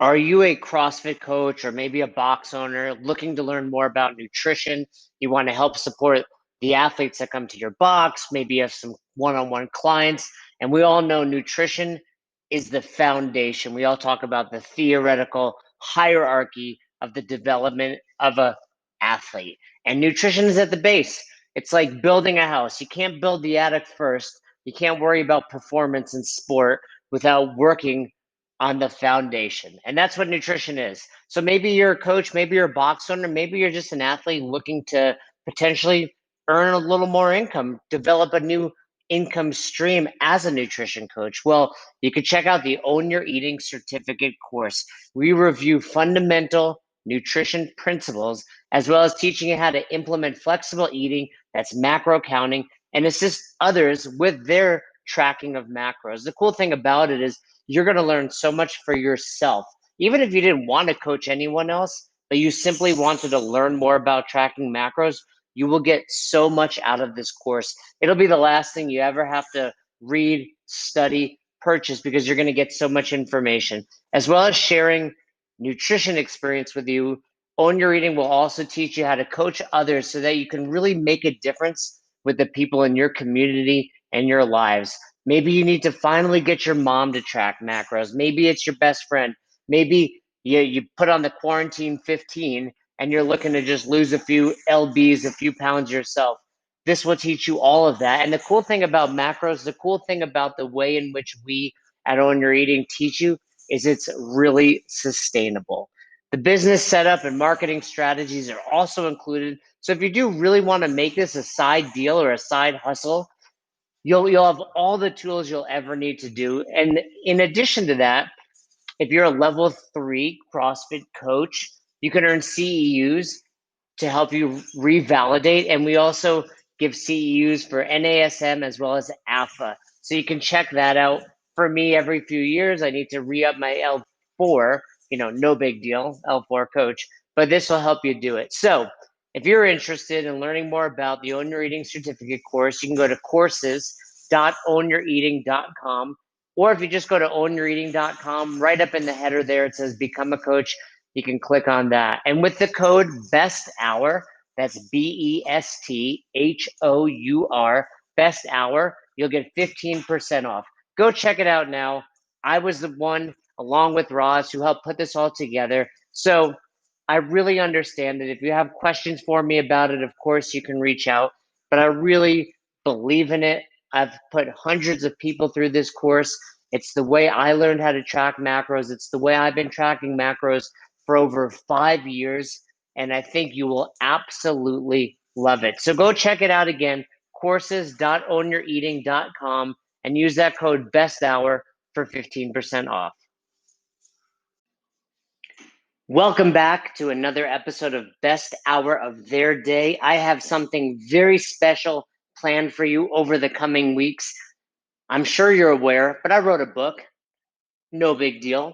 Are you a CrossFit coach or maybe a box owner looking to learn more about nutrition? You want to help support the athletes that come to your box. Maybe you have some one-on-one clients. And we all know nutrition is the foundation. We all talk about the theoretical hierarchy of the development of a athlete. And nutrition is at the base. It's like building a house. You can't build the attic first. You can't worry about performance in sport without working on the foundation. And that's what nutrition is. So maybe you're a coach, maybe you're a box owner, maybe you're just an athlete looking to potentially earn a little more income, develop a new income stream as a nutrition coach. Well, you could check out the Own Your Eating certificate course. We review fundamental nutrition principles as well as teaching you how to implement flexible eating, that's macro counting, and assist others with their tracking of macros. The cool thing about it is you're going to learn so much for yourself. Even if you didn't want to coach anyone else, but you simply wanted to learn more about tracking macros, you will get so much out of this course. It'll be the last thing you ever have to read, study, purchase because you're going to get so much information, as well as sharing nutrition experience with you. Own Your Eating will also teach you how to coach others so that you can really make a difference with the people in your community and your lives. Maybe you need to finally get your mom to track macros. Maybe it's your best friend. Maybe you put on the quarantine 15 and you're looking to just lose a few lbs, a few pounds yourself. This will teach you all of that. And the cool thing about macros, the cool thing about the way in which we at Own Your Eating teach you is it's really sustainable. The business setup and marketing strategies are also included. So if you do really want to make this a side deal or a side hustle, you'll have all the tools you'll ever need to do. And in addition to that, if you're a level 3 CrossFit coach, you can earn CEUs to help you revalidate. And we also give CEUs for NASM as well as AFA. So you can check that out. For me, every few years, I need to re-up my L4, no big deal, L4 coach, but this will help you do it. So if you're interested in learning more about the Own Your Eating certificate course, you can go to courses.ownyoureating.com. Or if you just go to ownyoureating.com, right up in the header there, it says Become a Coach. You can click on that. And with the code BEST HOUR, that's BESTHOUR, BEST HOUR, you'll get 15% off. Go check it out now. I was the one, along with Roz, who helped put this all together. So I really understand that if you have questions for me about it, of course you can reach out. But I really believe in it. I've put hundreds of people through this course. It's the way I learned how to track macros. It's the way I've been tracking macros for over 5 years, and I think you will absolutely love it. So go check it out again, courses.ownyoureating.com, and use that code BESTHOUR for 15% off. Welcome back to another episode of Best Hour of Their Day. I have something very special planned for you over the coming weeks. I'm sure you're aware, but I wrote a book, no big deal,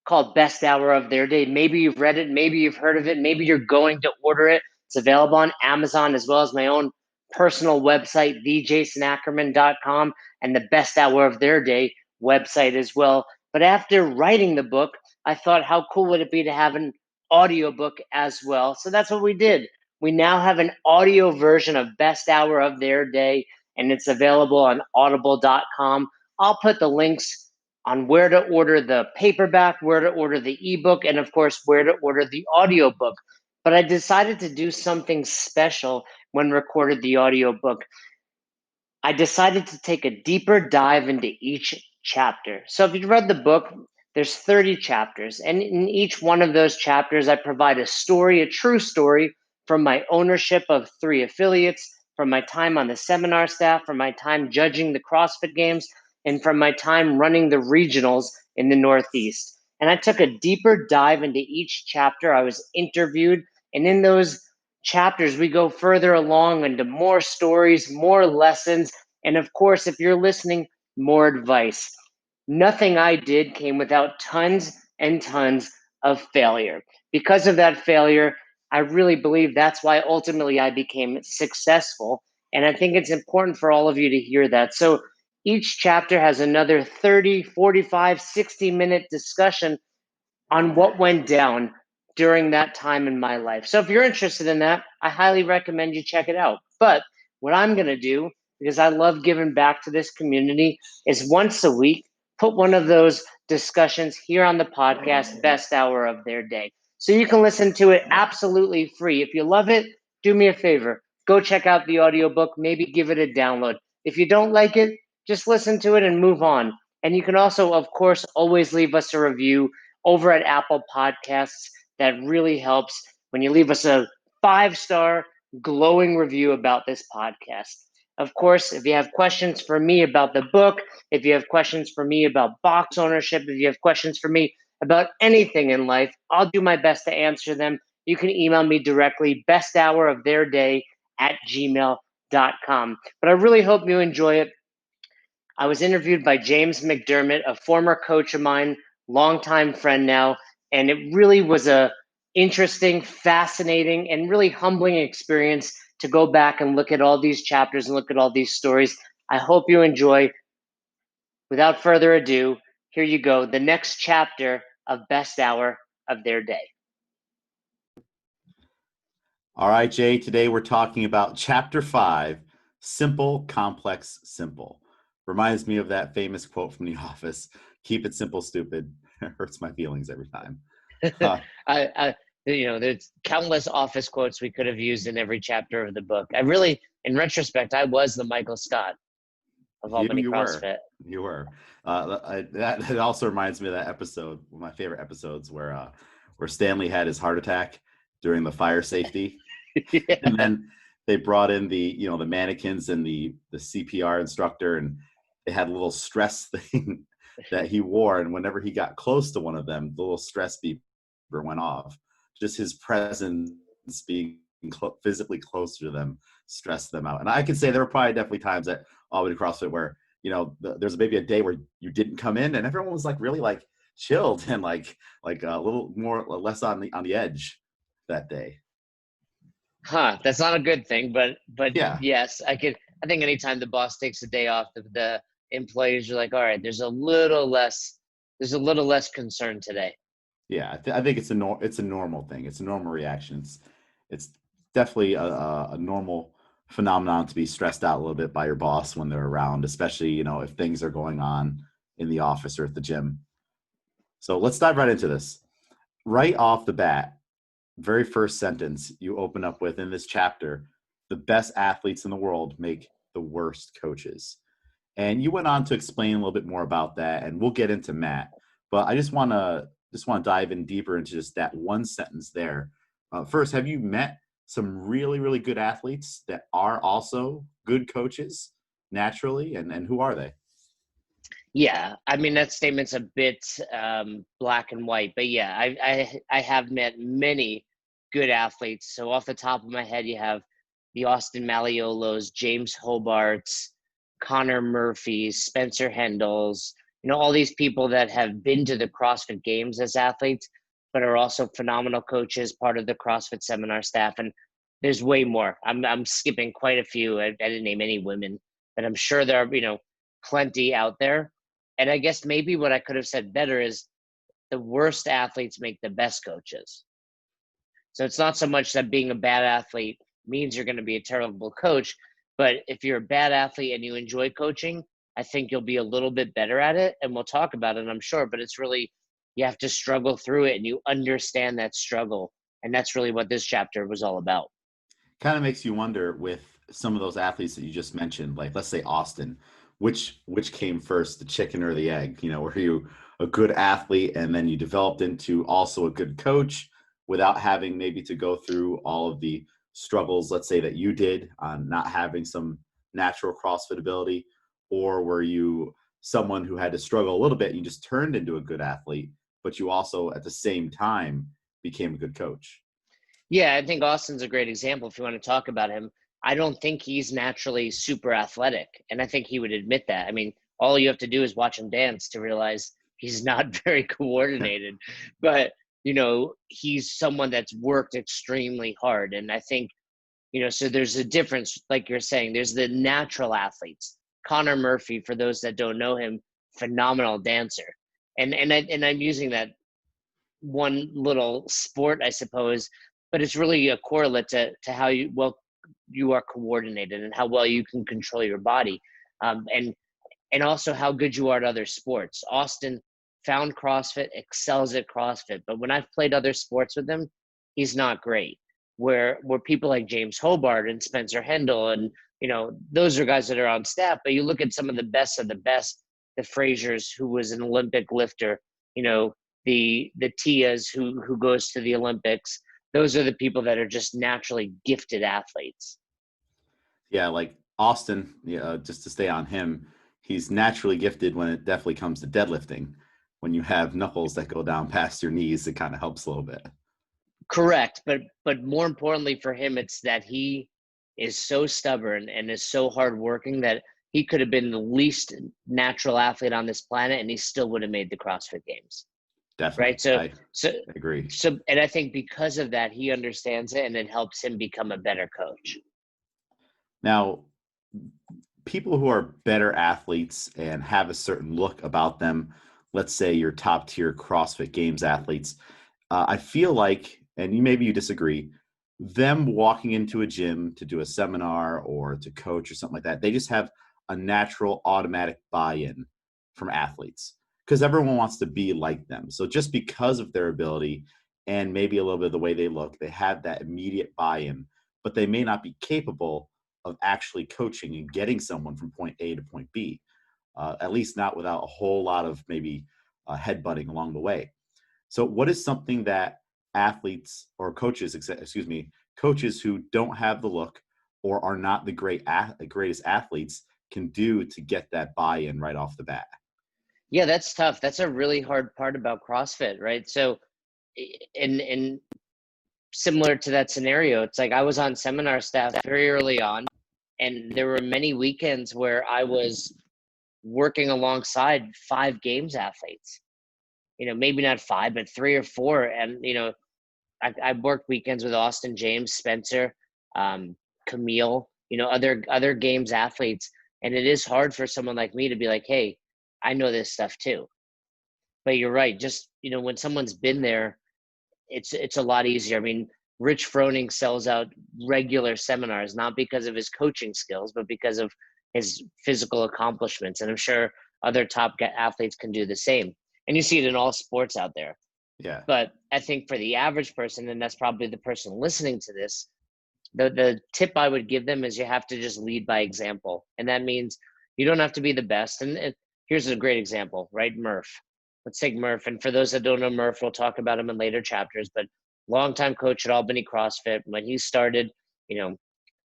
called Best Hour of Their Day. Maybe you've read it, maybe you've heard of it, maybe you're going to order it. It's available on Amazon as well as my own personal website, thejasonackerman.com, and the Best Hour of Their Day website as well. But after writing the book, I thought, how cool would it be to have an audiobook as well? So that's what we did. We now have an audio version of Best Hour of Their Day, and it's available on audible.com. I'll put the links on where to order the paperback, where to order the ebook, and of course, where to order the audiobook. But I decided to do something special when recorded the audiobook. I decided to take a deeper dive into each chapter. So if you read the book, there's 30 chapters, and in each one of those chapters, I provide a story, a true story from my ownership of 3 affiliates, from my time on the seminar staff, from my time judging the CrossFit Games, and from my time running the regionals in the Northeast. And I took a deeper dive into each chapter. I was interviewed, and in those chapters, we go further along into more stories, more lessons, and of course, if you're listening, more advice. Nothing I did came without tons and tons of failure. Because of that failure, I really believe that's why ultimately I became successful. And I think it's important for all of you to hear that. So each chapter has another 30, 45, 60-minute discussion on what went down during that time in my life. So if you're interested in that, I highly recommend you check it out. But what I'm going to do, because I love giving back to this community, is once a week, put one of those discussions here on the podcast, best hour of their day. So you can listen to it absolutely free. If you love it, do me a favor. Go check out the audiobook, maybe give it a download. If you don't like it, just listen to it and move on. And you can also, of course, always leave us a review over at Apple Podcasts. That really helps when you leave us a 5-star glowing review about this podcast. Of course, if you have questions for me about the book, if you have questions for me about box ownership, if you have questions for me about anything in life, I'll do my best to answer them. You can email me directly, besthouroftheirday@gmail.com. But I really hope you enjoy it. I was interviewed by James McDermott, a former coach of mine, longtime friend now, and it really was a interesting, fascinating, and really humbling experience to go back and look at all these chapters and look at all these stories. I hope you enjoy. Without further ado, here you go, the next chapter of Best Hour of Their Day. All right, Jay, today we're talking about Chapter 5, Simple, Complex, Simple. Reminds me of that famous quote from The Office, keep it simple, stupid. It hurts my feelings every time. There's countless Office quotes we could have used in every chapter of the book. I really, in retrospect, I was the Michael Scott of All Many CrossFit. You were. That also reminds me of that episode, one of my favorite episodes, where Stanley had his heart attack during the fire safety. Yeah. And then they brought in the mannequins and the CPR instructor, and they had a little stress thing that he wore. And whenever he got close to one of them, the little stress beeper went off. Just his presence, being physically closer to them, stressed them out. And I can say there were probably definitely times at Albany CrossFit where, there's maybe a day where you didn't come in and everyone was really chilled and like a little more less on the edge that day. That's not a good thing, but yeah. Yes, I think anytime the boss takes a day off, the employees are like, all right, there's a little less concern today. Yeah, I think it's a normal thing. It's a normal reaction. It's definitely a normal phenomenon to be stressed out a little bit by your boss when they're around, especially, if things are going on in the office or at the gym. So let's dive right into this. Right off the bat, very first sentence you open up with in this chapter, the best athletes in the world make the worst coaches. And you went on to explain a little bit more about that, and we'll get into Matt. But I just want to dive in deeper into just that one sentence there. First, have you met some really, really good athletes that are also good coaches naturally? And who are they? Yeah, I mean, that statement's a bit black and white, but yeah, I have met many good athletes. So off the top of my head, you have the Austin Malleolos, James Hobarts, Connor Murphys, Spencer Hendels, all these people that have been to the CrossFit Games as athletes, but are also phenomenal coaches, part of the CrossFit seminar staff. And there's way more. I'm skipping quite a few. I didn't name any women, but I'm sure there are, plenty out there. And I guess maybe what I could have said better is the worst athletes make the best coaches. So it's not so much that being a bad athlete means you're going to be a terrible coach, but if you're a bad athlete and you enjoy coaching, I think you'll be a little bit better at it. And we'll talk about it, I'm sure, but it's really, you have to struggle through it and you understand that struggle. And that's really what this chapter was all about. Kind of makes you wonder with some of those athletes that you just mentioned, like let's say Austin, which came first, the chicken or the egg? Were you a good athlete and then you developed into also a good coach without having maybe to go through all of the struggles, let's say, that you did on not having some natural CrossFit ability? Or were you someone who had to struggle a little bit and you just turned into a good athlete, but you also at the same time became a good coach? Yeah, I think Austin's a great example if you want to talk about him. I don't think he's naturally super athletic, and I think he would admit that. I mean, all you have to do is watch him dance to realize he's not very coordinated. But, he's someone that's worked extremely hard. And I think, so there's a difference, like you're saying, there's the natural athletes. Connor Murphy, for those that don't know him, phenomenal dancer. And I'm using that one little sport, I suppose, but it's really a correlate to how you are coordinated and how well you can control your body, and also how good you are at other sports. Austin found CrossFit, excels at CrossFit, but when I've played other sports with him, he's not great. Where people like James Hobart and Spencer Hendel, and those are guys that are on staff, but you look at some of the best, the Fraziers, who was an Olympic lifter, the Tias who goes to the Olympics. Those are the people that are just naturally gifted athletes. Yeah, like Austin, just to stay on him, he's naturally gifted when it definitely comes to deadlifting. When you have knuckles that go down past your knees, it kind of helps a little bit. Correct, but more importantly for him, it's that he is so stubborn and is so hardworking that he could have been the least natural athlete on this planet, and he still would have made the CrossFit Games. Right. Definitely. So, I so, agree. and I think because of that, he understands it, and it helps him become a better coach. Now, people who are better athletes and have a certain look about them, let's say your top tier CrossFit Games athletes, I feel like, and maybe you disagree, them walking into a gym to do a seminar or to coach or something like that, they just have a natural automatic buy-in from athletes because everyone wants to be like them. So just because of their ability and maybe a little bit of the way they look, they have that immediate buy-in, but they may not be capable of actually coaching and getting someone from point A to point B, at least not without a whole lot of maybe headbutting along the way. So what is something that athletes or coaches, coaches who don't have the look or are not the greatest athletes can do to get that buy-in right off the bat? Yeah, that's tough. That's a really hard part about CrossFit, right? So, in similar to that scenario, it's like I was on seminar staff very early on, and there were many weekends where I was working alongside 5 games athletes. Maybe not 5, but 3 or 4. And I worked weekends with Austin, James, Spencer, Camille, other games athletes, and it is hard for someone like me to be like, hey, I know this stuff too. But you're right. Just when someone's been there, it's a lot easier. I mean, Rich Froning sells out regular seminars, not because of his coaching skills, but because of his physical accomplishments. And I'm sure other top athletes can do the same. And you see it in all sports out there. Yeah. But I think for the average person, and that's probably the person listening to this, the tip I would give them is you have to just lead by example. And that means you don't have to be the best. And here's a great example, right? Murph. Let's take Murph. And for those that don't know Murph, we'll talk about him in later chapters, but longtime coach at Albany CrossFit. When he started,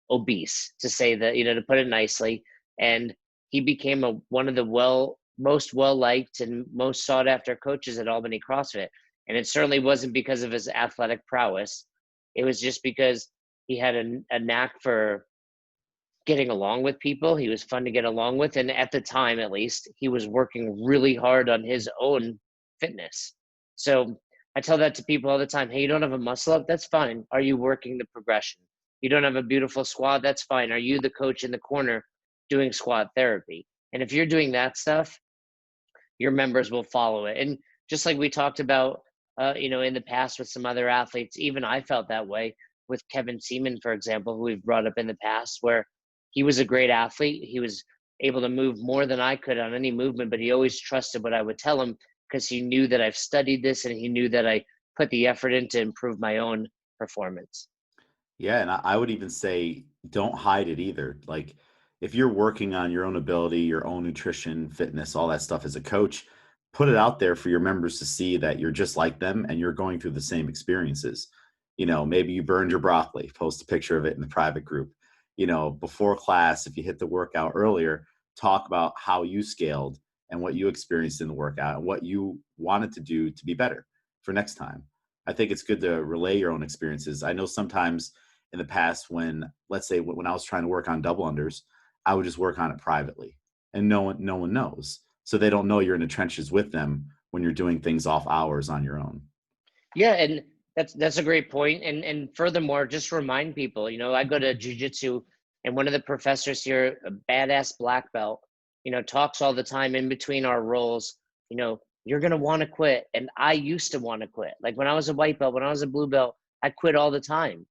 obese, to say that, to put it nicely. And he became one of the most well-liked and most sought-after coaches at Albany CrossFit. And it certainly wasn't because of his athletic prowess. It was just because he had a knack for getting along with people. He was fun to get along with. And at the time, at least, he was working really hard on his own fitness. So I tell that to people all the time. Hey, you don't have a muscle up? That's fine. Are you working the progression? You don't have a beautiful squat? That's fine. Are you the coach in the corner doing squat therapy? And if you're doing that stuff, your members will follow it. And just like we talked about, in the past with some other athletes, even I felt that way with Kevin Seaman, for example, who we've brought up in the past, where he was a great athlete. He was able to move more than I could on any movement, but he always trusted what I would tell him because he knew that I've studied this and he knew that I put the effort in to improve my own performance. Yeah, and I would even say don't hide it either. Like if you're working on your own ability, your own nutrition, fitness, all that stuff as a coach, put it out there for your members to see that you're just like them and you're going through the same experiences. Maybe you burned your broccoli, post a picture of it in the private group. Before class, if you hit the workout earlier, talk about how you scaled and what you experienced in the workout and what you wanted to do to be better for next time. I think it's good to relay your own experiences. I know sometimes in the past when, let's say, when I was trying to work on double unders, I would just work on it privately and no one knows. So they don't know you're in the trenches with them when you're doing things off hours on your own. Yeah, and that's a great point. And furthermore, just remind people, I go to jiu-jitsu, and one of the professors here, a badass black belt, talks all the time in between our roles, you're going to want to quit. And I used to want to quit. Like when I was a white belt, when I was a blue belt, I quit all the time.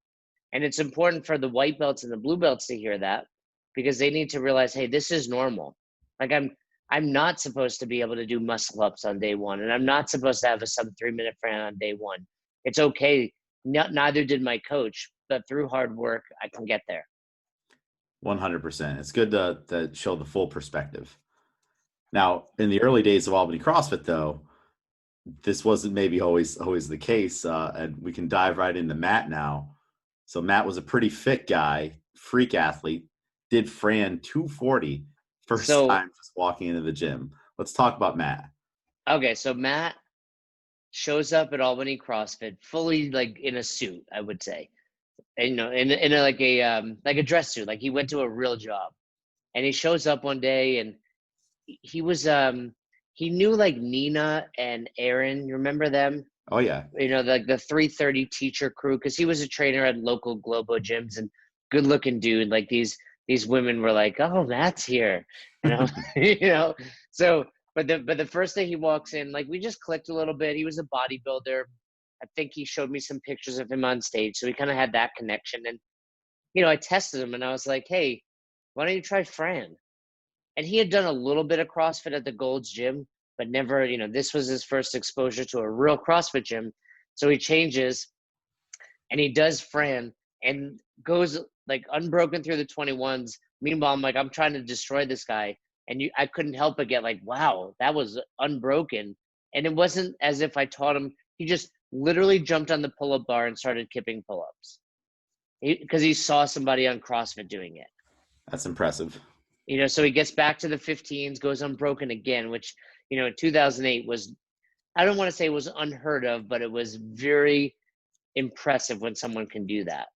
And it's important for the white belts and the blue belts to hear that, because they need to realize, hey, this is normal. Like I'm not supposed to be able to do muscle ups on day one, and I'm not supposed to have a sub 3-minute Fran on day one. It's okay. Neither did my coach, but through hard work, I can get there. 100%. It's good to show the full perspective. Now, in the early days of Albany CrossFit, though, this wasn't maybe always the case, and we can dive right into Matt now. So Matt was a pretty fit guy, freak athlete, did Fran 240 first time just walking into the gym. Let's talk about Matt. Okay, so Matt shows up at Albany CrossFit fully like in a suit, I would say, and, in a, like a dress suit, like he went to a real job, and he shows up one day, and he was he knew like Nina and Aaron. You remember them? Oh yeah. Like the 330 teacher crew, because he was a trainer at local Globo gyms, and good looking dude. Like these women were like, oh, Matt's here, so but the first day he walks in, like we just clicked a little bit. He was a bodybuilder. I think he showed me some pictures of him on stage, so we kind of had that connection. And I tested him, and I was like, hey, why don't you try Fran? And he had done a little bit of CrossFit at the Gold's Gym, but never, this was his first exposure to a real CrossFit gym. So he changes and he does Fran and goes like unbroken through the 21s. Meanwhile, I'm trying to destroy this guy. And I couldn't help but get like, wow, that was unbroken. And it wasn't as if I taught him. He just literally jumped on the pull-up bar and started kipping pull-ups because he saw somebody on CrossFit doing it. That's impressive. So he gets back to the 15s, goes unbroken again, which, in 2008 was, I don't want to say it was unheard of, but it was very impressive when someone can do that.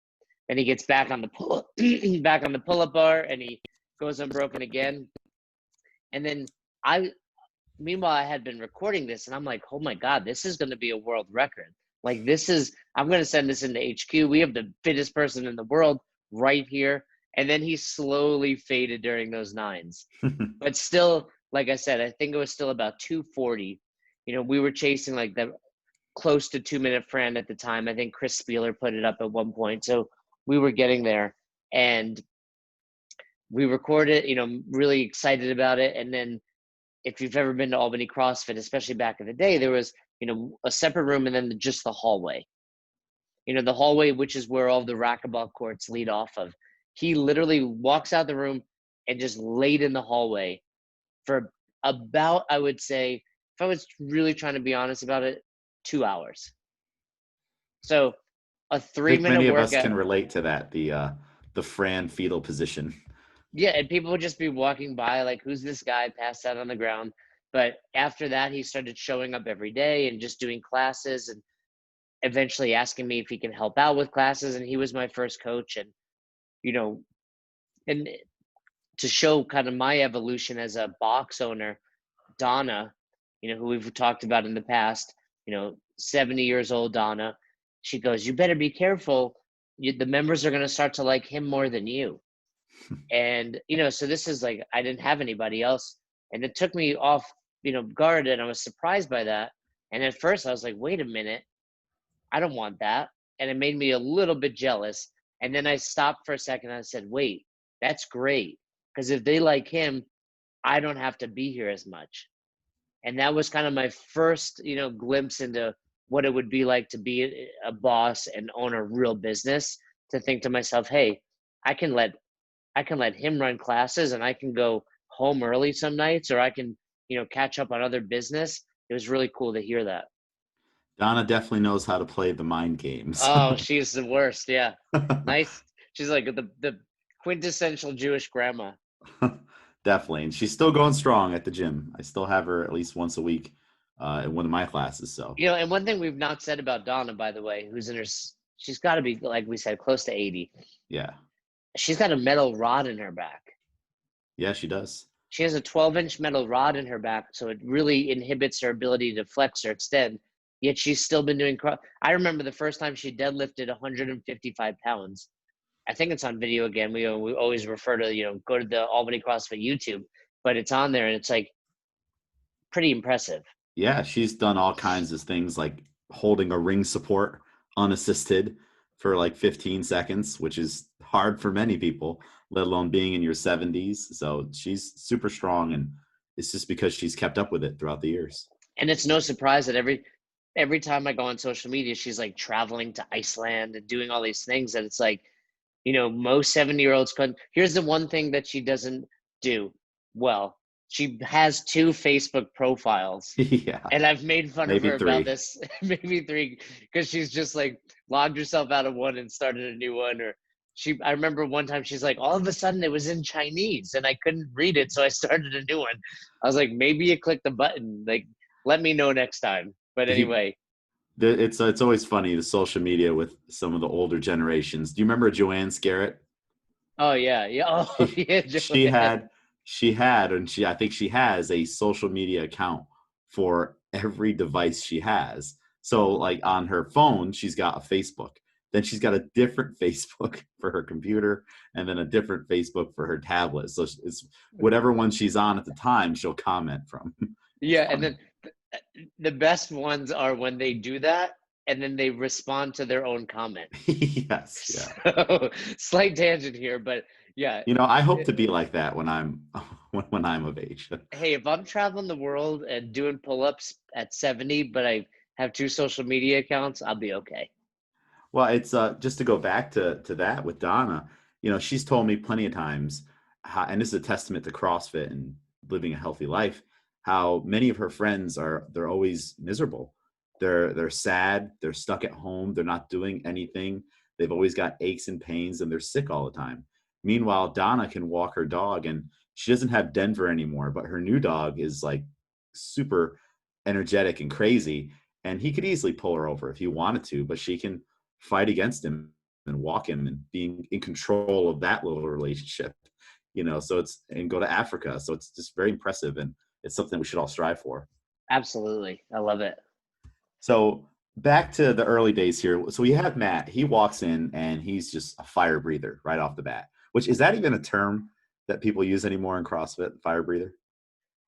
Then he gets back on the pull-up bar, and he goes unbroken again. And then meanwhile, I had been recording this, and I'm like, oh my God, this is going to be a world record. Like I'm going to send this into HQ. We have the fittest person in the world right here. And then he slowly faded during those 9s. But still, like I said, I think it was still about 240. We were chasing like the close to 2-minute Fran at the time. I think Chris Spieler put it up at one point. So we were getting there, and we recorded, really excited about it. And then if you've ever been to Albany CrossFit, especially back in the day, there was, a separate room and then just the hallway. The hallway, which is where all the racquetball courts lead off of. He literally walks out the room and just laid in the hallway for about, I would say, if I was really trying to be honest about it, 2 hours. So a 3-minute workout. Many of us can relate to that, the Fran fetal position. Yeah, and people would just be walking by like, who's this guy passed out on the ground? But after that, he started showing up every day and just doing classes, and eventually asking me if he can help out with classes. And he was my first coach. And and to show kind of my evolution as a box owner, Donna, who we've talked about in the past, 70 years old Donna, she goes, you better be careful. The members are going to start to like him more than you. And, so this is like, I didn't have anybody else. And it took me off, guard. And I was surprised by that. And at first I was like, wait a minute, I don't want that. And it made me a little bit jealous. And then I stopped for a second and I said, wait, that's great. Because if they like him, I don't have to be here as much. And that was kind of my first, glimpse into what it would be like to be a boss and own a real business, to think to myself, hey, I can let him run classes, and I can go home early some nights, or I can, catch up on other business. It was really cool to hear that. Donna definitely knows how to play the mind games. Oh, she's the worst. Yeah. Nice. She's like the quintessential Jewish grandma. Definitely. And she's still going strong at the gym. I still have her at least once a week in one of my classes. So, and one thing we've not said about Donna, by the way, she's got to be, like we said, close to 80. Yeah. She's got a metal rod in her back. Yeah, she does. She has a 12-inch metal rod in her back, so it really inhibits her ability to flex or extend. Yet she's still been doing I remember the first time she deadlifted 155 pounds. I think it's on video again. We always refer to, go to the Albany CrossFit YouTube, but it's on there, and it's like pretty impressive. Yeah, she's done all kinds of things like holding a ring support unassisted for like 15 seconds, which is hard for many people, let alone being in your 70s. So she's super strong, and it's just because she's kept up with it throughout the years. And it's no surprise that every time I go on social media, she's like traveling to Iceland and doing all these things. And it's like, most 70-year-olds couldn't. Here's the one thing that she doesn't do well. She has two Facebook profiles. Yeah, And I've made fun of maybe her about three. this, maybe three, because she's just like logged herself out of one and started a new one. Or I remember one time she's like, all of a sudden it was in Chinese and I couldn't read it. So I started a new one. I was like, maybe you click the button. Like, let me know next time. But anyway, It's always funny, the social media with some of the older generations. Do you remember Joanne Scarrett? oh, yeah. Yeah. Oh, She yeah, she Joanne. had she had and she I think she has a social media account for every device she has. So like on her phone, she's got a Facebook. Then she's got a different Facebook for her computer, and then a different Facebook for her tablet. So it's whatever one she's on at the time, she'll comment from. It's Yeah. And funny. then the best ones are when they do that and then they respond to their own comment. Yes, yeah. So slight tangent here, but yeah. I hope to be like that when I'm when I'm of age. Hey, if I'm traveling the world and doing pull-ups at 70, but I have two social media accounts, I'll be okay. Well, it's just to go back to that with Donna. She's told me plenty of times how, and this is a testament to CrossFit and living a healthy life, how many of her friends they're always miserable. They're sad, they're stuck at home, they're not doing anything. They've always got aches and pains, and they're sick all the time. Meanwhile, Donna can walk her dog, and she doesn't have Denver anymore, but her new dog is like super energetic and crazy, and he could easily pull her over if he wanted to, but she can fight against him and walk him and being in control of that little relationship, so and go to Africa. So it's just very impressive, and it's something we should all strive for. Absolutely. I love it. So back to the early days here. So we have Matt, he walks in and he's just a fire breather right off the bat, which is that even a term that people use anymore in CrossFit, fire breather?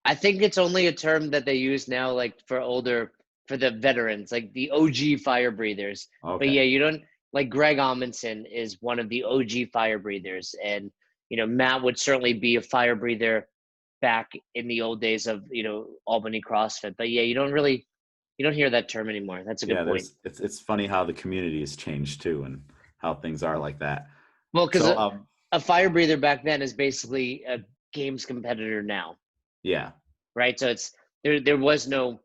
I think it's only a term that they use now, like for the veterans, like the OG fire breathers. But Okay. yeah, you don't like Greg Amundsen is one of the OG fire breathers. And, Matt would certainly be a fire breather back in the old days of, Albany CrossFit. But yeah, you don't hear that term anymore. That's a good Yeah, point. it's funny how the community has changed too, and how things are like that. Well, because So a fire breather back then is basically a games competitor now, yeah, right? So there was no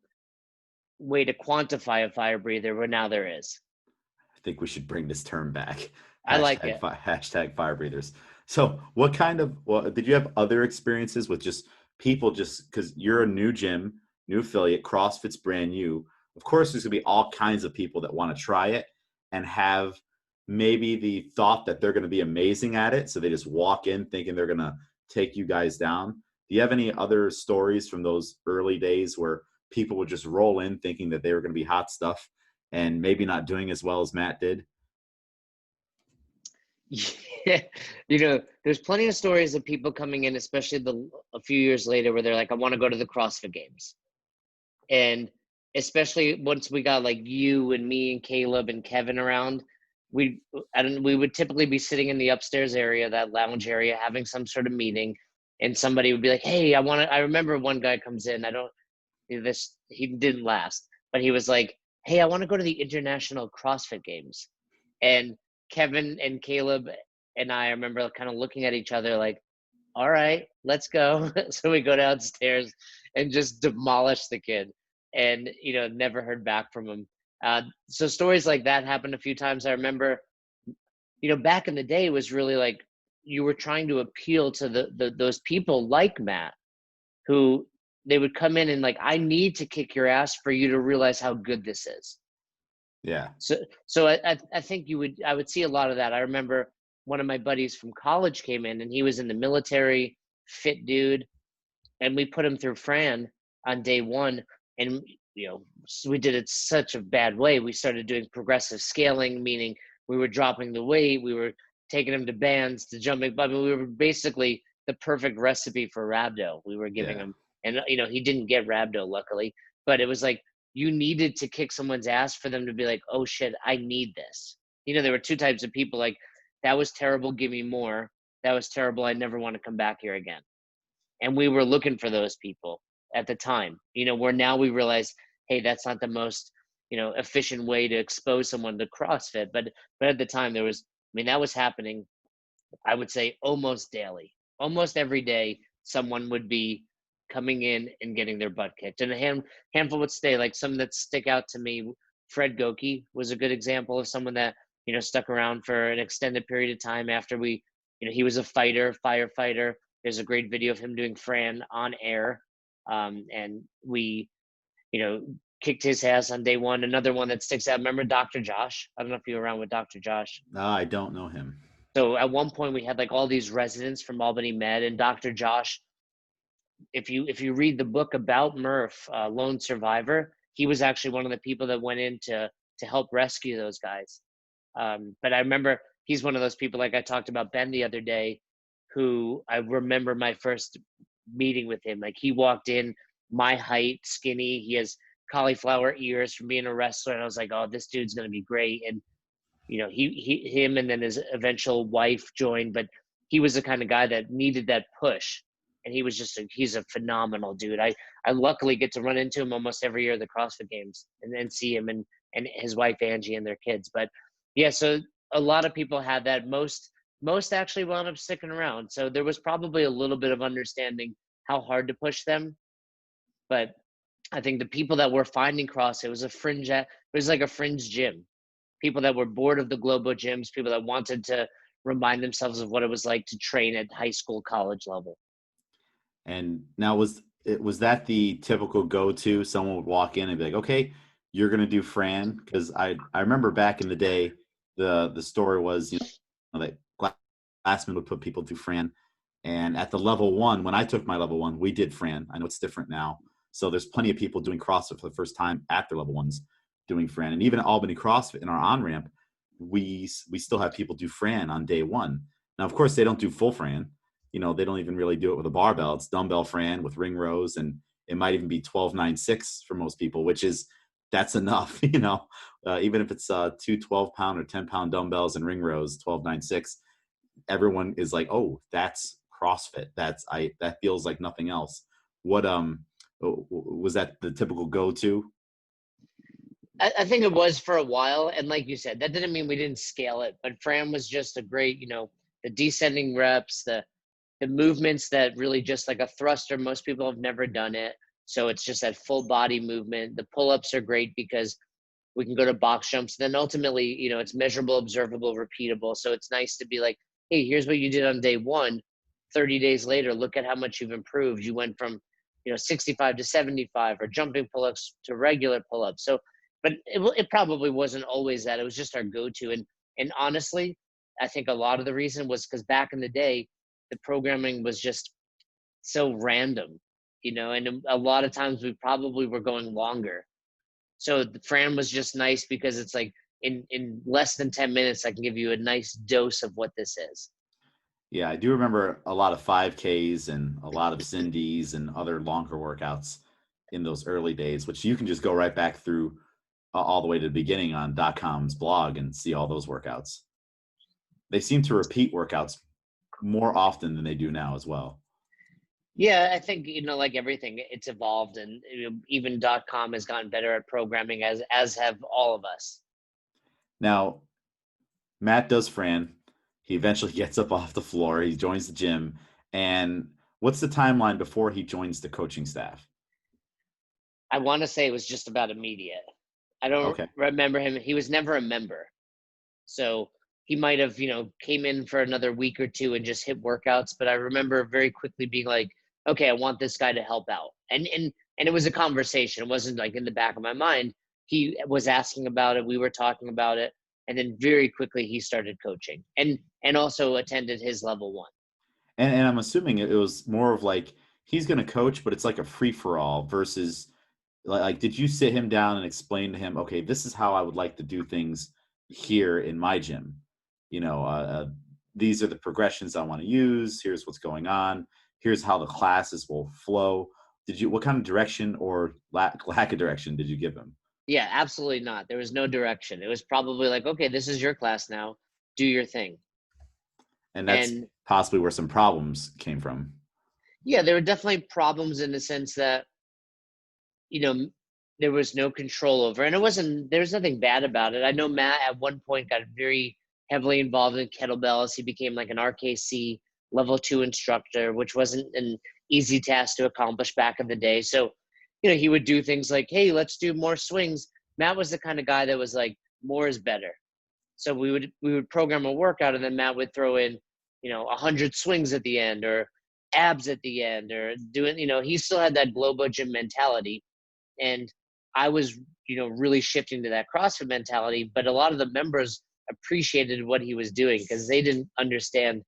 way to quantify a fire breather, but now there is. I think we should bring this term back. I like it. Hashtag fire breathers. So well, did you have other experiences with just people, just because you're a new gym, new affiliate, CrossFit's brand new. Of course, there's gonna be all kinds of people that want to try it and have maybe the thought that they're going to be amazing at it. So they just walk in thinking they're going to take you guys down. Do you have any other stories from those early days where people would just roll in thinking that they were going to be hot stuff and maybe not doing as well as Matt did? Yeah, there's plenty of stories of people coming in, especially a few years later, where they're like, "I want to go to the CrossFit Games," and especially once we got like you and me and Caleb and Kevin around, we would typically be sitting in the upstairs area, that lounge area, having some sort of meeting, and somebody would be like, "Hey, I remember one guy comes in. I don't this he didn't last, but he was like, "Hey, I want to go to the International CrossFit Games," and Kevin and Caleb and I remember kind of looking at each other like, all right, let's go. So we go downstairs and just demolish the kid, and never heard back from him. So stories like that happened a few times. I remember, back in the day, it was really like you were trying to appeal to those people like Matt, who they would come in and like, I need to kick your ass for you to realize how good this is. Yeah. So I think I would see a lot of that. I remember one of my buddies from college came in and he was in the military, fit dude, and we put him through Fran on day one, and we did it such a bad way. We started doing progressive scaling, meaning we were dropping the weight, we were taking him to bands, to jumping. I mean, we were basically the perfect recipe for rhabdo. We were giving Yeah. him, and he didn't get rhabdo, luckily. but it was like you needed to kick someone's ass for them to be like, oh shit, I need this. There were two types of people, like, that was terrible, give me more. That was terrible, I never want to come back here again. And we were looking for those people at the time, where now we realize, hey, that's not the most, efficient way to expose someone to CrossFit. But at the time that was happening, I would say almost daily. Almost every day, someone would be coming in and getting their butt kicked. And a handful would stay, like some that stick out to me. Fred Goki was a good example of someone that, stuck around for an extended period of time after he was a firefighter. There's a great video of him doing Fran on air. And we, kicked his ass on day one. Another one that sticks out. Remember Dr. Josh? I don't know if you were around with Dr. Josh. No, I don't know him. So at one point we had like all these residents from Albany Med, and Dr. Josh, if you read the book about Murph, Lone Survivor, he was actually one of the people that went in to help rescue those guys. But I remember he's one of those people, like I talked about Ben the other day, who I remember my first meeting with him. Like, he walked in my height, skinny. He has cauliflower ears from being a wrestler, and I was like, oh, this dude's gonna be great. And him and then his eventual wife joined, but he was the kind of guy that needed that push. And he was he's a phenomenal dude. I luckily get to run into him almost every year at the CrossFit Games and see him and his wife Angie and their kids. But yeah, so a lot of people had that. Most actually wound up sticking around. So there was probably a little bit of understanding how hard to push them. But I think the people that were finding CrossFit, it was like a fringe gym. People that were bored of the Globo gyms, people that wanted to remind themselves of what it was like to train at high school, college level. And now was that the typical go-to? Someone would walk in and be like, okay, you're going to do Fran? Because I remember back in the day, the story was, that Glassman would put people through Fran. And at the level one, when I took my level one, we did Fran. I know it's different now. So there's plenty of people doing CrossFit for the first time at their level ones doing Fran. And even at Albany CrossFit in our on-ramp, we still have people do Fran on day one. Now, of course, they don't do full Fran. They don't even really do it with a barbell. It's dumbbell Fran with ring rows, and it might even be 12-9-6 for most people, that's enough, even if it's 2 12-pound or 10-pound dumbbells and ring rows, 12-9-6, everyone is like, oh, that's CrossFit. That feels like nothing else. What was that the typical go-to? I think it was for a while. And like you said, that didn't mean we didn't scale it, but Fran was just a great, the descending reps, the movements that really just like a thruster. Most people have never done it. So it's just that full body movement. The pull-ups are great because we can go to box jumps. Then ultimately, it's measurable, observable, repeatable. So it's nice to be like, hey, here's what you did on day one. 30 days later, look at how much you've improved. You went from, 65 to 75, or jumping pull-ups to regular pull-ups. So, but it probably wasn't always that. It was just our go-to. And honestly, I think a lot of the reason was because back in the day, the programming was just so random, and a lot of times we probably were going longer. So the Fran was just nice because it's like in less than 10 minutes, I can give you a nice dose of what this is. Yeah, I do remember a lot of 5Ks and a lot of Cindy's and other longer workouts in those early days, which you can just go right back through all the way to the beginning on .com's blog and see all those workouts. They seem to repeat workouts more often than they do now as well. Yeah, I think, like everything, it's evolved, and even .com has gotten better at programming, as have all of us. Now, Matt does Fran. He eventually gets up off the floor. He joins the gym. And what's the timeline before he joins the coaching staff? I want to say it was just about immediate. I don't remember him. He was never a member. So he might have, came in for another week or two and just hit workouts. But I remember very quickly being like, okay, I want this guy to help out. And it was a conversation. It wasn't like in the back of my mind. He was asking about it. We were talking about it. And then very quickly he started coaching and also attended his level one. And I'm assuming it was more of like, he's going to coach, but it's like a free-for-all versus like, did you sit him down and explain to him, okay, this is how I would like to do things here in my gym? These are the progressions I want to use. Here's what's going on. Here's how the classes will flow. what kind of direction or lack of direction did you give him? Yeah, absolutely not. There was no direction. It was probably like, okay, this is your class now. Do your thing. And that's And possibly where some problems came from. yeah, there were definitely problems in the sense that, you know, there was no control over, and there's nothing bad about it. I know Matt at one point got very heavily involved in kettlebells. He became like an RKC level 2 instructor, which wasn't an easy task to accomplish back in the day. So, he would do things like, hey, let's do more swings. Matt was the kind of guy that was like, more is better. So we would program a workout, and then Matt would throw in, 100 swings at the end, or abs at the end, or doing, he still had that Globo gym mentality. And I was, really shifting to that CrossFit mentality, but a lot of the members appreciated what he was doing because they didn't understand,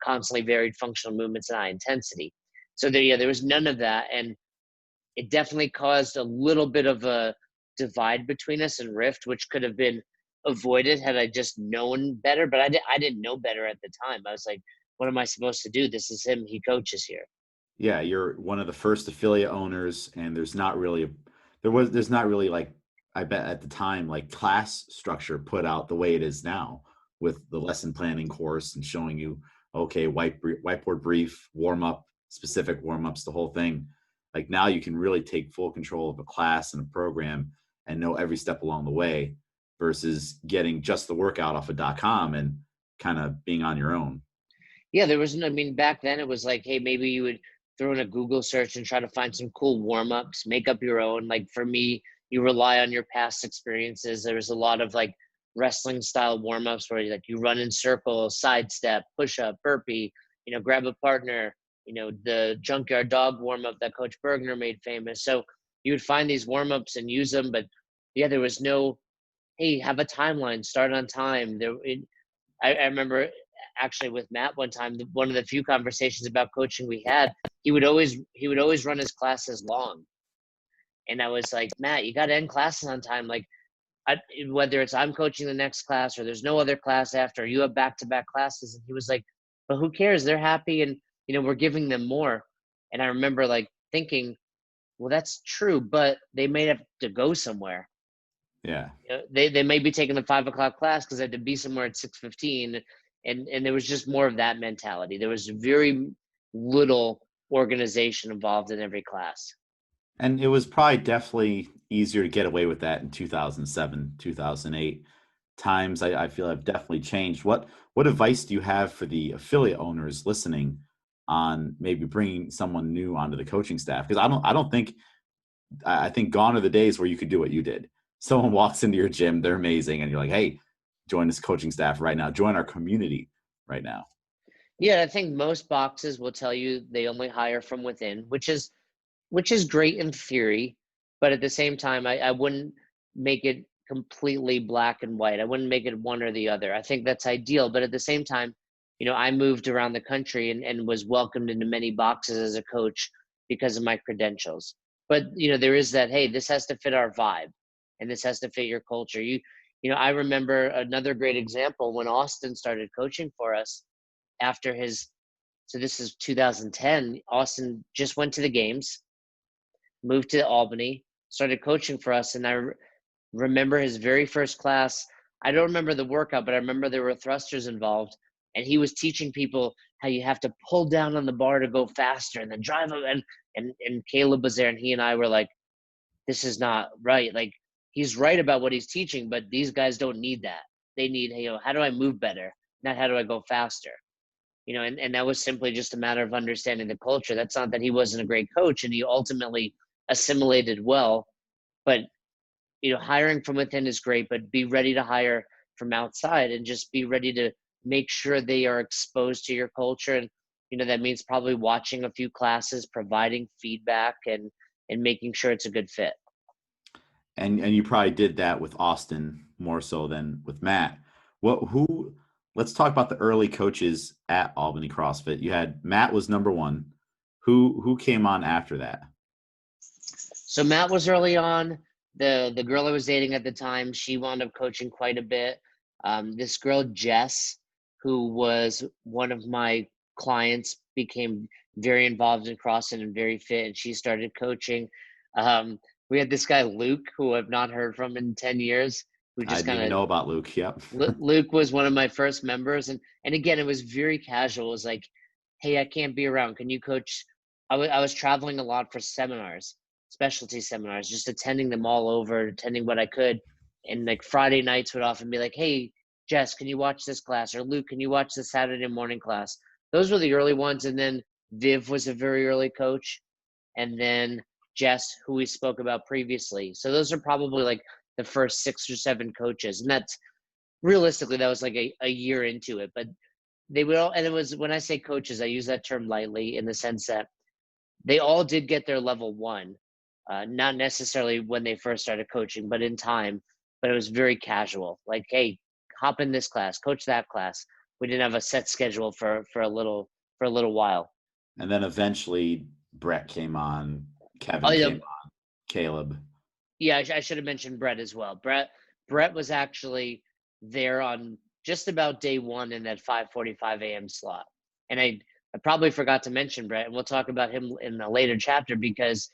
constantly varied functional movements and high intensity. So there was none of that. And it definitely caused a little bit of a divide between us and rift, which could have been avoided had I just known better. But I didn't know better at the time. I was like, what am I supposed to do? This is him. He coaches here. Yeah, you're one of the first affiliate owners, and there's not really like, I bet at the time, like class structure put out the way it is now with the lesson planning course and showing you, okay, whiteboard brief, warm up, specific warm ups, the whole thing. Like now you can really take full control of a class and a program and know every step along the way versus getting just the workout off of .com and kind of being on your own. Yeah, there was no, I mean, back then it was like, hey, maybe you would throw in a Google search and try to find some cool warm ups, make up your own. Like for me, you rely on your past experiences. There was a lot of like wrestling style warm ups where you run in circles, sidestep, push up, burpee, grab a partner, the junkyard dog warm up that Coach Bergner made famous. So you would find these warm ups and use them. But yeah, there was no, hey, have a timeline, start on time. I remember actually with Matt one time, one of the few conversations about coaching we had, he would always run his classes long, and I was like, Matt, you got to end classes on time. Like, whether it's I'm coaching the next class or there's no other class after, you have back-to-back classes, and he was like, but who cares? They're happy, and we're giving them more. And I remember like thinking, well, that's true, but they may have to go somewhere. Yeah. They may be taking the 5 o'clock class because they had to be somewhere at 6:15, and there was just more of that mentality. There was very little organization involved in every class. And it was probably definitely easier to get away with that in 2007, 2008. Times I feel have definitely changed. What advice do you have for the affiliate owners listening on maybe bringing someone new onto the coaching staff? Because I don't think I think gone are the days where you could do what you did. Someone walks into your gym, they're amazing, and you're like, hey, join this coaching staff right now. Join our community right now. Yeah, I think most boxes will tell you they only hire from within, which is great in theory, but at the same time, I wouldn't make it completely black and white. I wouldn't make it one or the other. I think that's ideal, but at the same time, I moved around the country and was welcomed into many boxes as a coach because of my credentials. But there is that, hey, this has to fit our vibe, and this has to fit your culture. I remember another great example when Austin started coaching for us after his. So this is 2010. Austin just went to the games, moved to Albany, started coaching for us. And I remember his very first class. I don't remember the workout, but I remember there were thrusters involved. And he was teaching people how you have to pull down on the bar to go faster and then drive them. And Caleb was there, and he and I were like, this is not right. Like, he's right about what he's teaching, but these guys don't need that. They need, hey, how do I move better? Not how do I go faster? And that was simply just a matter of understanding the culture. That's not that he wasn't a great coach and he ultimately assimilated well, but hiring from within is great, but be ready to hire from outside and just be ready to make sure they are exposed to your culture. And that means probably watching a few classes, providing feedback, and making sure it's a good fit. And you probably did that with Austin more so than with Matt. Let's talk about the early coaches at Albany CrossFit. You had Matt was number one. Who came on after that? So Matt was early on. The girl I was dating at the time, she wound up coaching quite a bit. This girl, Jess, who was one of my clients, became very involved in CrossFit and very fit, and she started coaching. We had this guy, Luke, who I've not heard from in 10 years, who I just didn't kind even of, know about Luke. Yep. Luke was one of my first members. And again, it was very casual. It was like, hey, I can't be around. Can you coach? I was traveling a lot for seminars, specialty seminars, just attending them all over, attending what I could. And like Friday nights would often be like, hey, Jess, can you watch this class? Or Luke, can you watch the Saturday morning class? Those were the early ones. And then Viv was a very early coach. And then Jess, who we spoke about previously. So those are probably like the first 6 or 7 coaches. And that's realistically, that was like a year into it. But they would all, and it was, when I say coaches, I use that term lightly in the sense that they all did get their level 1, not necessarily when they first started coaching, but in time. But it was very casual. Like, hey, hop in this class, coach that class. We didn't have a set schedule for a little while. And then eventually Brett came on, Oh Kevin yeah, came on, Caleb. yeah. I should have mentioned Brett as well. Brett was actually there on just about day 1 in that 5:45 a.m. slot, and I probably forgot to mention Brett, and we'll talk about him in a later chapter because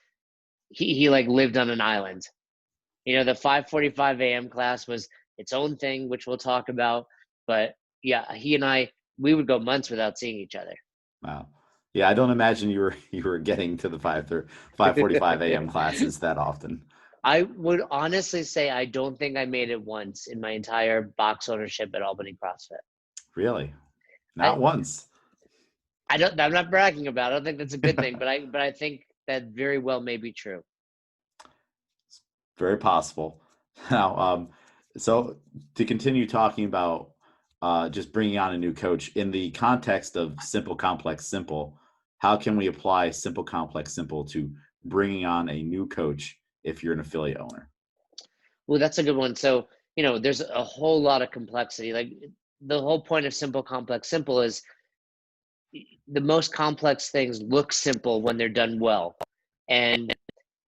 he like lived on an island. You know, the 5:45 a.m. class was its own thing, which we'll talk about. But yeah, he and we would go months without seeing each other. Wow. Yeah, I don't imagine you were getting to the 5:45 a.m. classes that often. I would honestly say I don't think I made it once in my entire box ownership at Albany CrossFit. Really? I Not once. I'm not bragging about it. I don't think that's a good thing, but I think that very well may be true. Very possible. Now, so to continue talking about just bringing on a new coach in the context of simple, complex, simple, how can we apply simple, complex, simple to bringing on a new coach if you're an affiliate owner? Well, that's a good one. So, there's a whole lot of complexity. Like the whole point of simple, complex, simple is the most complex things look simple when they're done well. And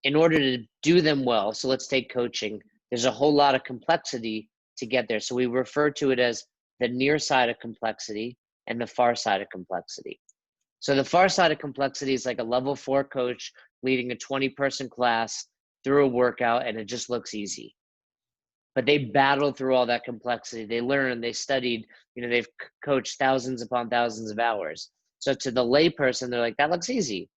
in order to do them well, so let's take coaching, there's a whole lot of complexity to get there. So we refer to it as the near side of complexity and the far side of complexity. So the far side of complexity is like a level 4 coach leading a 20-person class through a workout, and it just looks easy. But they battled through all that complexity. They learned, they studied, they've coached thousands upon thousands of hours. So to the layperson, they're like, that looks easy.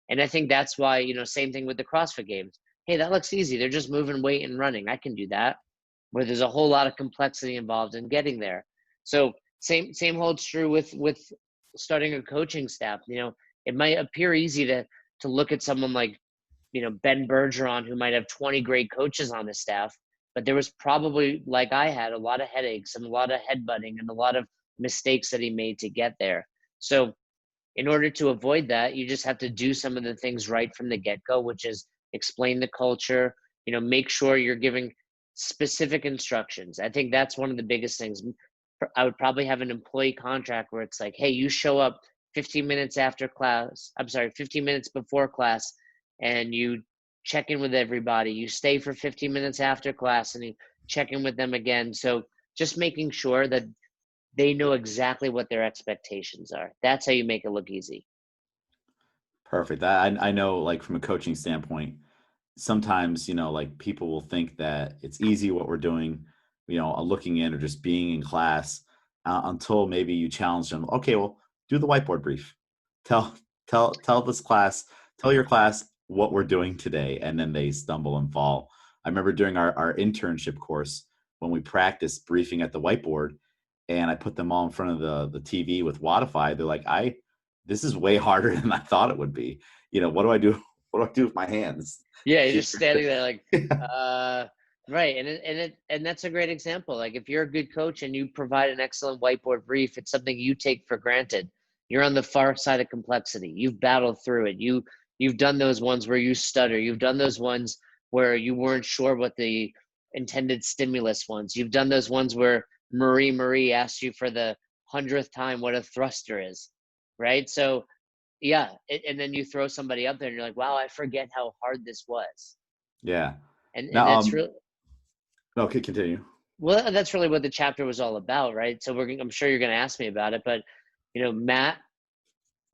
And I think that's why, same thing with the CrossFit Games. Hey, that looks easy. They're just moving weight and running. I can do that. Where there's a whole lot of complexity involved in getting there. So same holds true with starting a coaching staff. It might appear easy to look at someone like, Ben Bergeron, who might have 20 great coaches on his staff, but there was probably, like I had, a lot of headaches and a lot of headbutting and a lot of mistakes that he made to get there. So in order to avoid that, you just have to do some of the things right from the get-go, which is explain the culture, make sure you're giving specific instructions. I think that's one of the biggest things. I would probably have an employee contract where it's like, hey, you show up 15 minutes after class. I'm sorry, 15 minutes before class, and you check in with everybody. You stay for 15 minutes after class and you check in with them again. So just making sure that they know exactly what their expectations are. That's how you make it look easy. Perfect. I know, like from a coaching standpoint, sometimes, like people will think that it's easy what we're doing, looking in or just being in class until maybe you challenge them. Okay, well, do the whiteboard brief. Tell tell your class what we're doing today, and then they stumble and fall. I remember during our internship course when we practiced briefing at the whiteboard, and I put them all in front of the TV with Wodify. They're like, this is way harder than I thought it would be. What do I do? What do I do with my hands? Yeah, you're just standing there like, right. And that's a great example. Like if you're a good coach and you provide an excellent whiteboard brief, it's something you take for granted. You're on the far side of complexity. You've battled through it. You've done those ones where you stutter. You've done those ones where you weren't sure what the intended stimulus was. You've done those ones where Marie asked you for the 100th time what a thruster is, right? So yeah, and then you throw somebody up there and you're like, wow, I forget how hard this was. Yeah. And Now, that's really, okay, continue. well, that's really what the chapter was all about, right? So I'm sure you're going to ask me about it, but Matt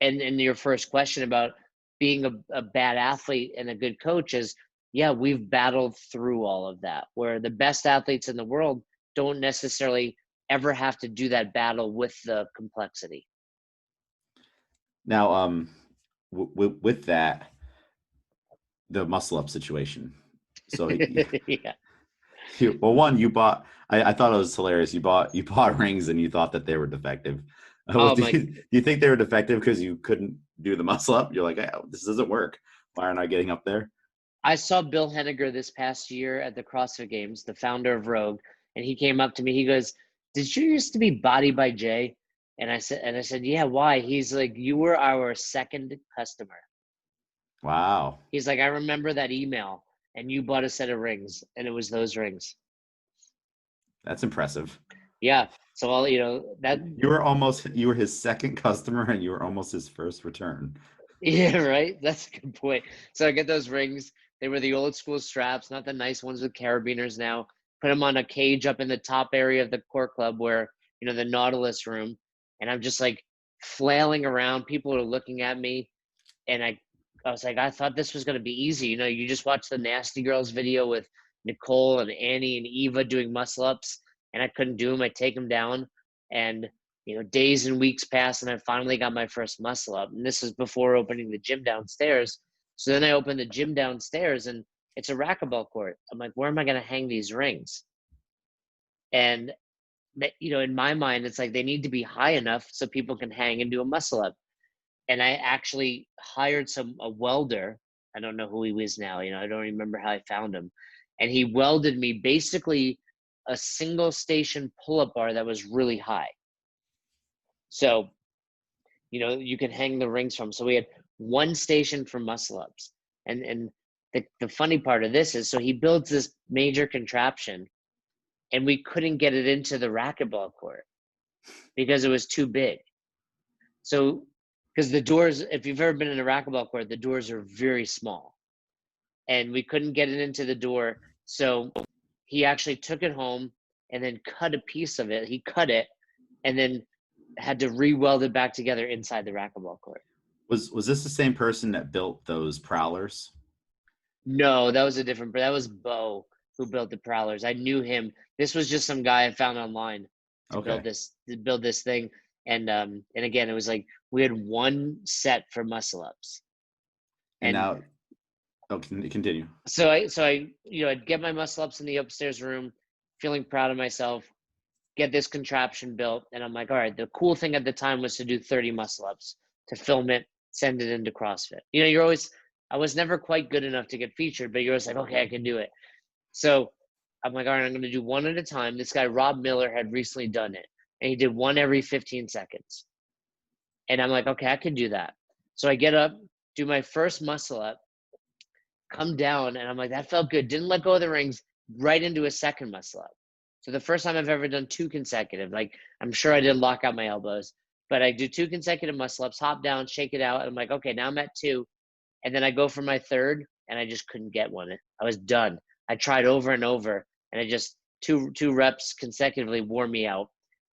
And your first question about being a bad athlete and a good coach is, yeah, we've battled through all of that, where the best athletes in the world don't necessarily ever have to do that battle with the complexity. Now, with that, the muscle up situation. So Yeah. well, one, you bought. I thought it was hilarious. You bought rings and you thought that they were defective. Oh Do my, you think they were defective because you couldn't do the muscle up? You're like, oh, this doesn't work. Why aren't I getting up there? I saw Bill Henniger this past year at the CrossFit Games, the founder of Rogue, and he came up to me. He goes, "Did you used to be Body by Jay?" And I said, "Yeah, why?" He's like, "You were our second customer." Wow, He's like, "I remember that email, and you bought a set of rings, and it was those rings." that's impressive. Yeah. So all that. You were his second customer and you were almost his first return. Yeah, right. That's a good point. So I get those rings. They were the old school straps, not the nice ones with carabiners now. Put them on a cage up in the top area of the core club where, the Nautilus room. And I'm just like flailing around. People are looking at me. And I was like, I thought this was going to be easy. You just watch the Nasty Girls video with Nicole and Annie and Eva doing muscle ups, and I couldn't do them. I take them down, and days and weeks passed, and I finally got my first muscle up. And this was before opening the gym downstairs. So then I opened the gym downstairs, and it's a racquetball court. I'm like, where am I going to hang these rings? And in my mind, it's like they need to be high enough so people can hang and do a muscle up. And I actually hired a welder. I don't know who he was now. I don't remember how I found him. And he welded me basically a single station pull-up bar that was really high. So, you can hang the rings from. So we had one station for muscle ups. And the funny part of this is, so he builds this major contraption and we couldn't get it into the racquetball court because it was too big. So, because the doors, if you've ever been in a racquetball court, the doors are very small and we couldn't get it into the door. So he actually took it home and then cut a piece of it. He cut it and then had to re-weld it back together inside the racquetball court. Was this the same person that built those prowlers? No, that was Bo who built the prowlers. I knew him. This was just some guy I found online to Okay. build this thing. And again, it was like we had one set for muscle ups. And And now, continue. I'd get my muscle ups in the upstairs room, feeling proud of myself, get this contraption built, and I'm like, all right, the cool thing at the time was to do 30 muscle ups, to film it, send it into CrossFit. I was never quite good enough to get featured, but you're always like, okay, I can do it. So I'm like, all right, I'm going to do one at a time. This guy, Rob Miller, had recently done it, and he did one every 15 seconds. And I'm like, okay, I can do that. So I get up, do my first muscle up, come down, and I'm like, that felt good. Didn't let go of the rings, right into a second muscle up. So the first time I've ever done two consecutive, like I'm sure I did lock out my elbows, but I do two consecutive muscle ups, hop down, shake it out. And I'm like, okay, now I'm at two. And then I go for my third and I just couldn't get one. I was done. I tried over and over and I just two reps consecutively wore me out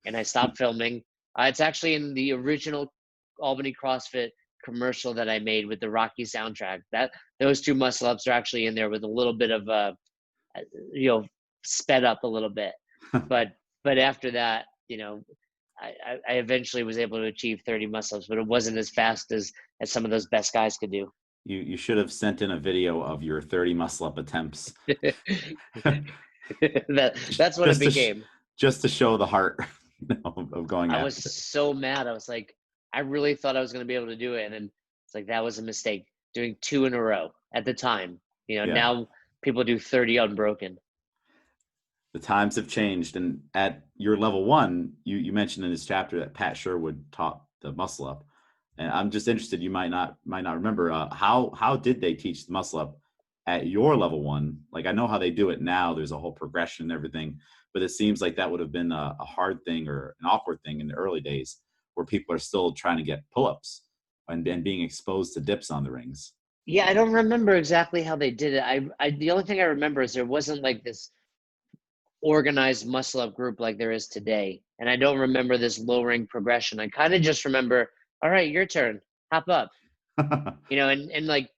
and I stopped filming. It's actually in the original Albany CrossFit commercial that I made with the Rocky soundtrack. Those two muscle ups are actually in there with a little bit of you know sped up a little bit. But after that, I eventually was able to achieve 30 muscle ups, but it wasn't as fast as some of those best guys could do. You should have sent in a video of your 30 muscle up attempts. That's what it just to became. just to show the heart of going I was after it. so mad. I was like, I really thought I was going to be able to do it, and then it's like that was a mistake. Doing two in a row at the time. Yeah. Now people do 30 unbroken. The times have changed, and at your level one, you mentioned in this chapter that Pat Sherwood taught the muscle up, and I'm just interested. You might not remember how did they teach the muscle up at your level one? Like I know how they do it now. There's a whole progression and everything, but it seems like that would have been a hard thing or an awkward thing in the early days where people are still trying to get pull-ups and being exposed to dips on the rings. Yeah, I don't remember exactly how they did it. The only thing I remember is there wasn't like this organized muscle up group like there is today. And I don't remember this lowering progression. I kind of just remember, all right, your turn. hop up, and like,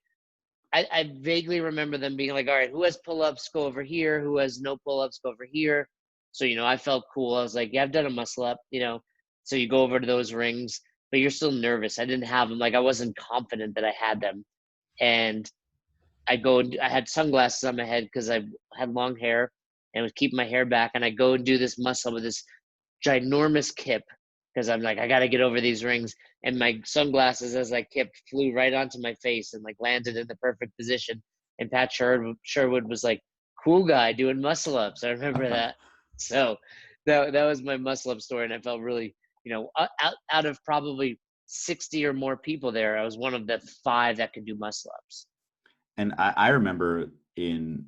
I vaguely remember them being like, all right, who has pull-ups, go over here. Who has no pull-ups, go over here. So, I felt cool. I was like, yeah, I've done a muscle up, so you go over to those rings, but you're still nervous. I didn't have them. Like, I wasn't confident that I had them. And I had sunglasses on my head because I had long hair and was keeping my hair back. And I go and do this muscle with this ginormous kip because I'm like, I got to get over these rings. And my sunglasses, as I kipped, flew right onto my face and like landed in the perfect position. And Pat Sherwood was like, cool guy doing muscle ups. I remember that. So that was my muscle up story. And I felt really, out of probably 60 or more people there, I was one of the 5 that could do muscle ups. And I remember in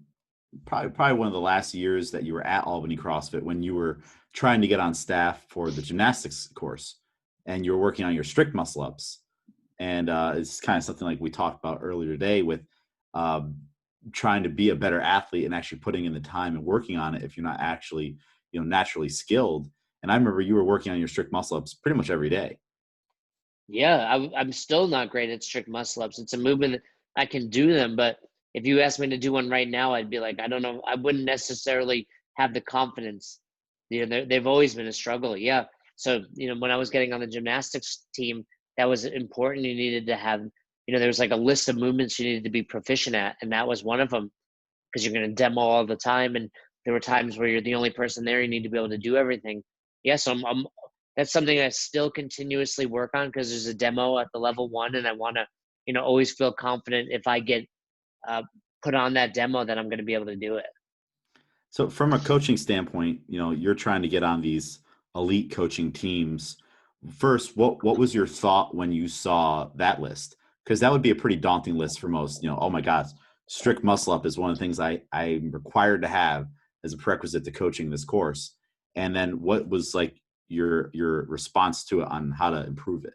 probably one of the last years that you were at Albany CrossFit when you were trying to get on staff for the gymnastics course and you were working on your strict muscle ups. And it's kind of something like we talked about earlier today with trying to be a better athlete and actually putting in the time and working on it if you're not actually, naturally skilled. And I remember you were working on your strict muscle ups pretty much every day. Yeah, I'm still not great at strict muscle ups. It's a movement that I can do them, but if you asked me to do one right now, I'd be like, I don't know. I wouldn't necessarily have the confidence. They've always been a struggle. Yeah. So, when I was getting on the gymnastics team, that was important. You needed to have, there was like a list of movements you needed to be proficient at, and that was one of them because you're going to demo all the time. And there were times where you're the only person there. You need to be able to do everything. Yeah. So that's something I still continuously work on because there's a demo at the level 1, and I want to, always feel confident if I get put on that demo that I'm going to be able to do it. So from a coaching standpoint, you're trying to get on these elite coaching teams. First, what was your thought when you saw that list? Because that would be a pretty daunting list for most. Oh my gosh, strict muscle up is one of the things I'm required to have as a prerequisite to coaching this course. And then what was like your response to it on how to improve it?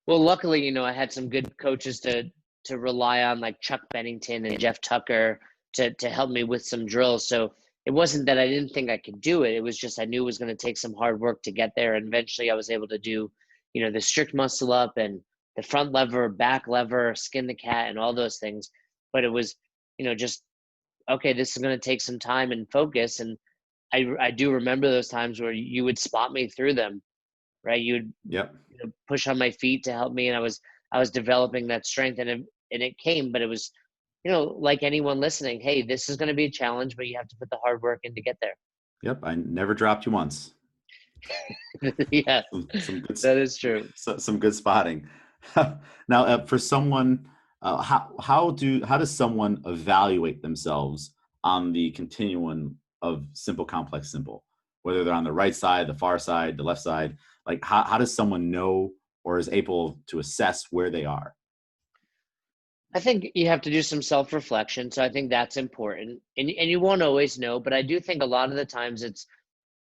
Well, luckily, I had some good coaches to rely on, like Chuck Bennington and Jeff Tucker to help me with some drills. So it wasn't that I didn't think I could do it. It was just I knew it was going to take some hard work to get there. And eventually I was able to do, the strict muscle up and the front lever, back lever, skin the cat, and all those things. But it was, just, okay, this is going to take some time and focus. And I do remember those times where you would spot me through them, right? You would Yep. push on my feet to help me, and I was developing that strength, and it came, but it was, like anyone listening, hey, this is going to be a challenge, but you have to put the hard work in to get there. Yep. I never dropped you once. Yeah, Some good, that is true. some good spotting. Now, for someone, how does someone evaluate themselves on the continuum of simple, complex, simple? Whether they're on the right side, the far side, the left side, like how does someone know or is able to assess where they are? I think you have to do some self-reflection, so I think that's important, and you won't always know, but I do think a lot of the times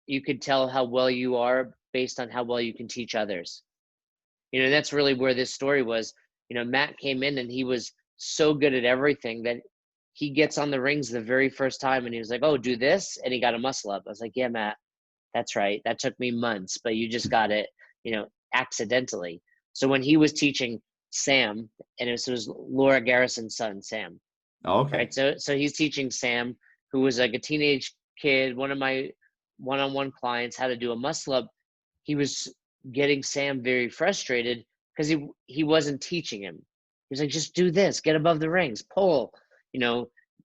you could tell how well you are based on how well you can teach others. That's really where this story was. Matt came in and he was so good at everything that he gets on the rings the very first time and he was like, oh, do this. And he got a muscle up. I was like, yeah, Matt, that's right. That took me months, but you just got it, accidentally. So when he was teaching Sam, and it was Laura Garrison's son, Sam, Oh, okay. right? So he's teaching Sam, who was like a teenage kid, one of my one-on-one clients, how to do a muscle up. He was getting Sam very frustrated because he wasn't teaching him. He was like, just do this, get above the rings, pull,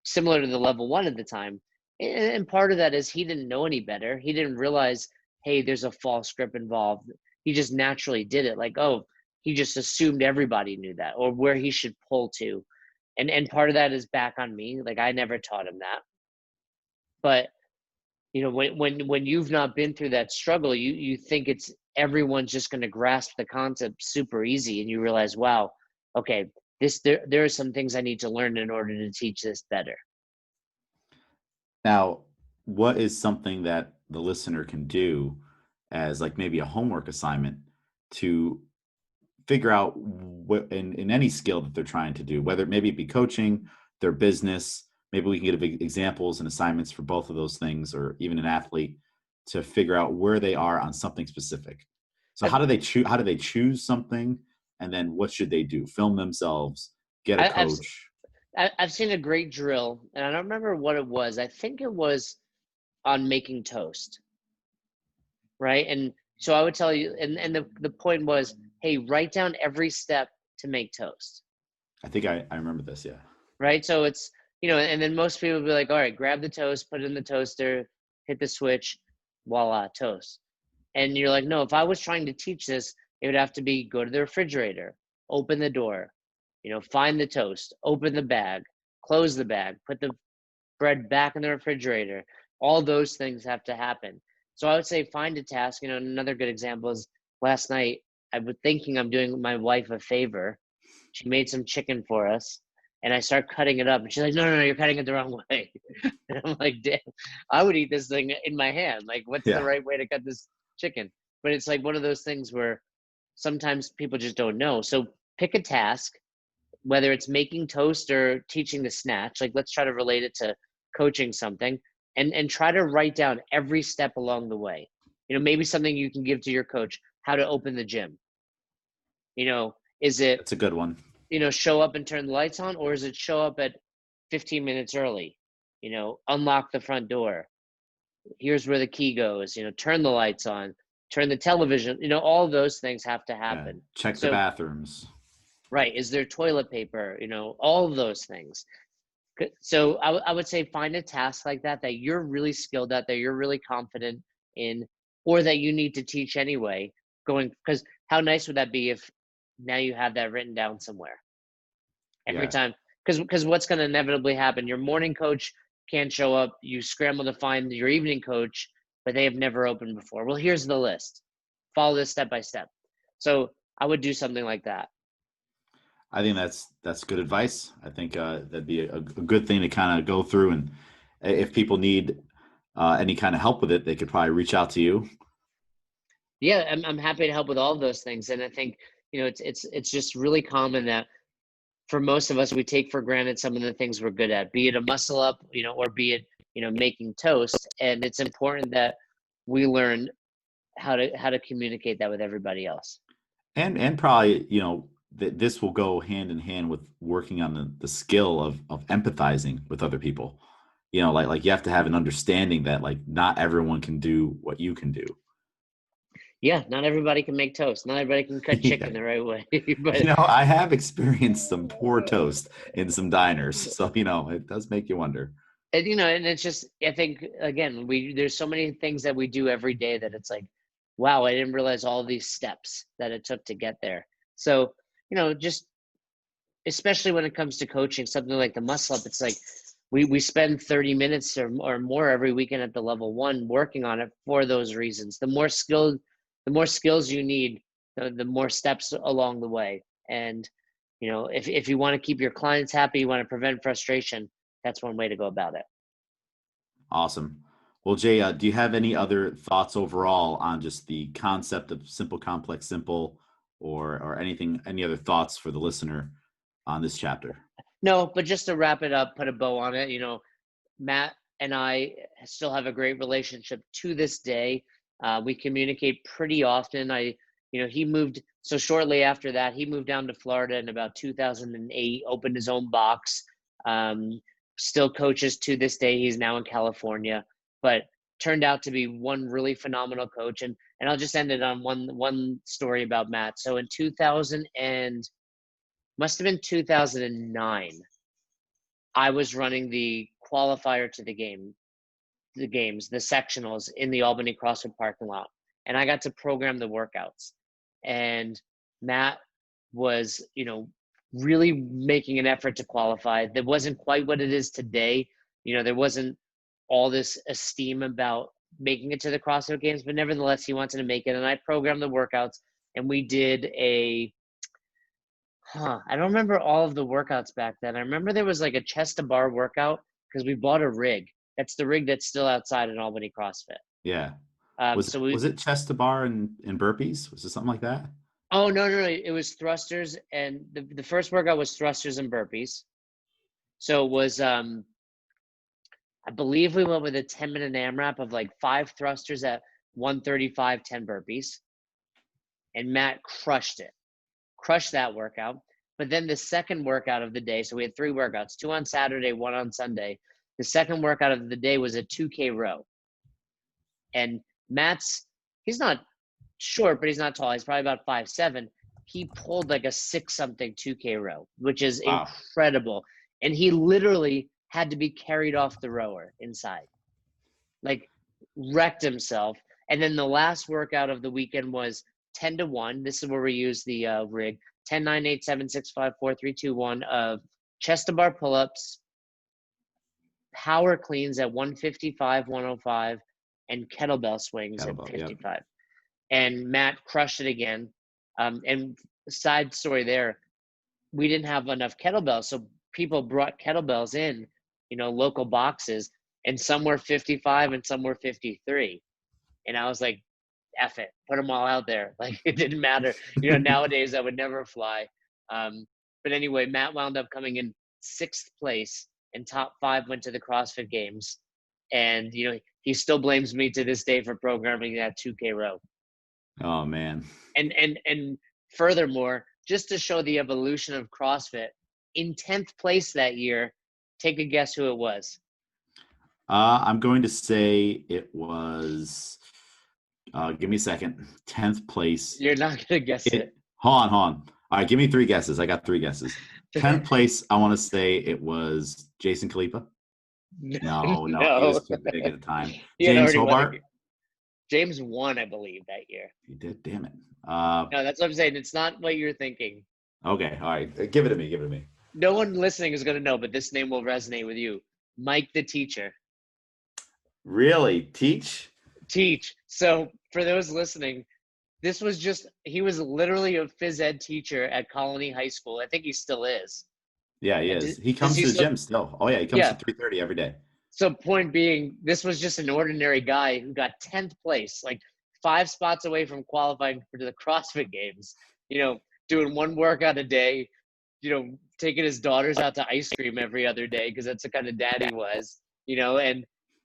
similar to the level 1 at the time. And part of that is he didn't know any better. He didn't realize, hey, there's a false grip involved. He just naturally did it. Like, oh, he just assumed everybody knew that or where he should pull to. And part of that is back on me. Like, I never taught him that. But when you've not been through that struggle, you think it's everyone's just going to grasp the concept super easy, and you realize, wow, okay, there are some things I need to learn in order to teach this better. Now, what is something that the listener can do as like maybe a homework assignment to figure out what in any skill that they're trying to do, whether maybe it be coaching, their business, maybe we can give examples and assignments for both of those things, or even an athlete to figure out where they are on something specific. So I, how do they choose something? And then what should they do? Film themselves, get a I, I've coach. I've seen a great drill, and I don't remember what it was. I think it was on making toast, right? And so I would tell you, and the point was, hey, write down every step to make toast, I think I remember this. Yeah. right? So it's, and then most people would be like, all right, grab the toast, put it in the toaster, hit the switch, voila, toast. And you're like, no, if I was trying to teach this, it would have to be go to the refrigerator, open the door, find the toast, open the bag, close the bag, put the bread back in the refrigerator. All those things have to happen. So I would say find a task. Another good example is last night, I was thinking I'm doing my wife a favor. She made some chicken for us, and I start cutting it up. And she's like, no, you're cutting it the wrong way. And I'm like, damn, I would eat this thing in my hand. Like, what's the Yeah. right way to cut this chicken? But it's like one of those things where sometimes people just don't know. So pick a task, whether it's making toast or teaching the snatch. Like, let's try to relate it to coaching something, and try to write down every step along the way. Maybe something you can give to your coach, how to open the gym. Is it, That's a good one. show up and turn the lights on, or is it show up at 15 minutes early, unlock the front door, here's where the key goes, turn the lights on, turn the television, all those things have to Yeah. happen. Check the So, bathrooms. right, is there toilet paper, all of those things. So I would say find a task like that you're really skilled at, that you're really confident in, or that you need to teach anyway, because how nice would that be if now you have that written down somewhere every Yeah. time. Because what's going to inevitably happen, your morning coach can't show up, you scramble to find your evening coach, but they have never opened before. Well, here's the list, follow this step by step. So I would do something like that. I think that's good advice. I think that'd be a good thing to kind of go through, and if people need any kind of help with it, they could probably reach out to you. Yeah, I'm happy to help with all of those things. And I think, it's just really common that for most of us, we take for granted some of the things we're good at, be it a muscle up, or be it, making toast. And it's important that we learn how to communicate that with everybody else. And probably this will go hand in hand with working on the skill of empathizing with other people. Like you have to have an understanding that like not everyone can do what you can do. Yeah, not everybody can make toast. Not everybody can cut Yeah. chicken the right way. But I have experienced some poor toast in some diners, so it does make you wonder. and it's just, I think, again, there's so many things that we do every day that it's like, wow, I didn't realize all these steps that it took to get there. So, just especially when it comes to coaching, something like the muscle up, it's like we spend 30 minutes or more every weekend at the level one working on it for those reasons. The more skills you need, the more steps along the way. And if you want to keep your clients happy, you want to prevent frustration, that's one way to go about it. Awesome. Well, Jay, do you have any other thoughts overall on just the concept of simple, complex, simple, or anything, any other thoughts for the listener on this chapter? No, but just to wrap it up, put a bow on it, Matt and I still have a great relationship to this day. We communicate pretty often. He moved, so shortly after that, he moved down to Florida in about 2008, opened his own box. Still coaches to this day. He's now in California, but turned out to be one really phenomenal coach. And I'll just end it on one story about Matt. So in 2000 and must have been 2009, I was running the qualifier to the games, the sectionals in the Albany CrossFit parking lot. And I got to program the workouts. And Matt was, really making an effort to qualify. That wasn't quite what it is today. There wasn't all this esteem about making it to the CrossFit games, but nevertheless, he wanted to make it. And I programmed the workouts, and we did I don't remember all of the workouts back then. I remember there was like a chest to bar workout because we bought a rig. That's the rig that's still outside in Albany CrossFit. Yeah. So Was it chest to bar and burpees? Was it something like that? oh no, it was thrusters, and the first workout was thrusters and burpees. So it was I believe we went with a 10-minute AMRAP of like 5 thrusters at 135, 10 burpees, and Matt crushed it. crushed that workout. But then the second workout of the day, so we had 3 workouts, 2 on Saturday, 1 on Sunday. The second workout of the day was a 2K row. And he's not short, but he's not tall. He's probably about 5'7". He pulled like a 6-something 2K row, which is incredible. And he literally had to be carried off the rower inside, like wrecked himself. And then the last workout of the weekend was 10 to 1. This is where we use the rig 10, 9, 8, 7, 6, 5, 4, 3, 2, 1 of chest to bar pull-ups, power cleans at 155, 105, and kettlebell swings at 55. Yep. And Matt crushed it again. And side story there, we didn't have enough kettlebells, so people brought kettlebells in, local boxes, and some were 55 and some were 53. And I was like, F it, put them all out there. Like, it didn't matter. Nowadays that would never fly. But anyway, Matt wound up coming in 6th place, and top 5 went to the CrossFit Games. And, he still blames me to this day for programming that 2K row. Oh, man. And furthermore, just to show the evolution of CrossFit, in 10th place that year, take a guess who it was. I'm going to say it was, give me a second, 10th place. You're not going to guess it. Hold on. All right, give me 3 guesses. I got 3 guesses. 10th place, I want to say it was Jason Khalipa. No, he was too big at the time. James Hobart. James won, I believe, that year. He did, damn it. No, that's what I'm saying. It's not what you're thinking. Okay, all right. Give it to me. No one listening is going to know, but this name will resonate with you. Mike the Teacher. Really? Teach? So for those listening, he was literally a phys ed teacher at Colony High School. I think he still is. Yeah, he is. He comes to the gym still. Oh, yeah, he comes to 3:30 every day. So point being, this was just an ordinary guy who got 10th place, like 5 spots away from qualifying for the CrossFit Games, doing 1 workout a day, taking his daughters out to ice cream every other day because that's the kind of dad he was,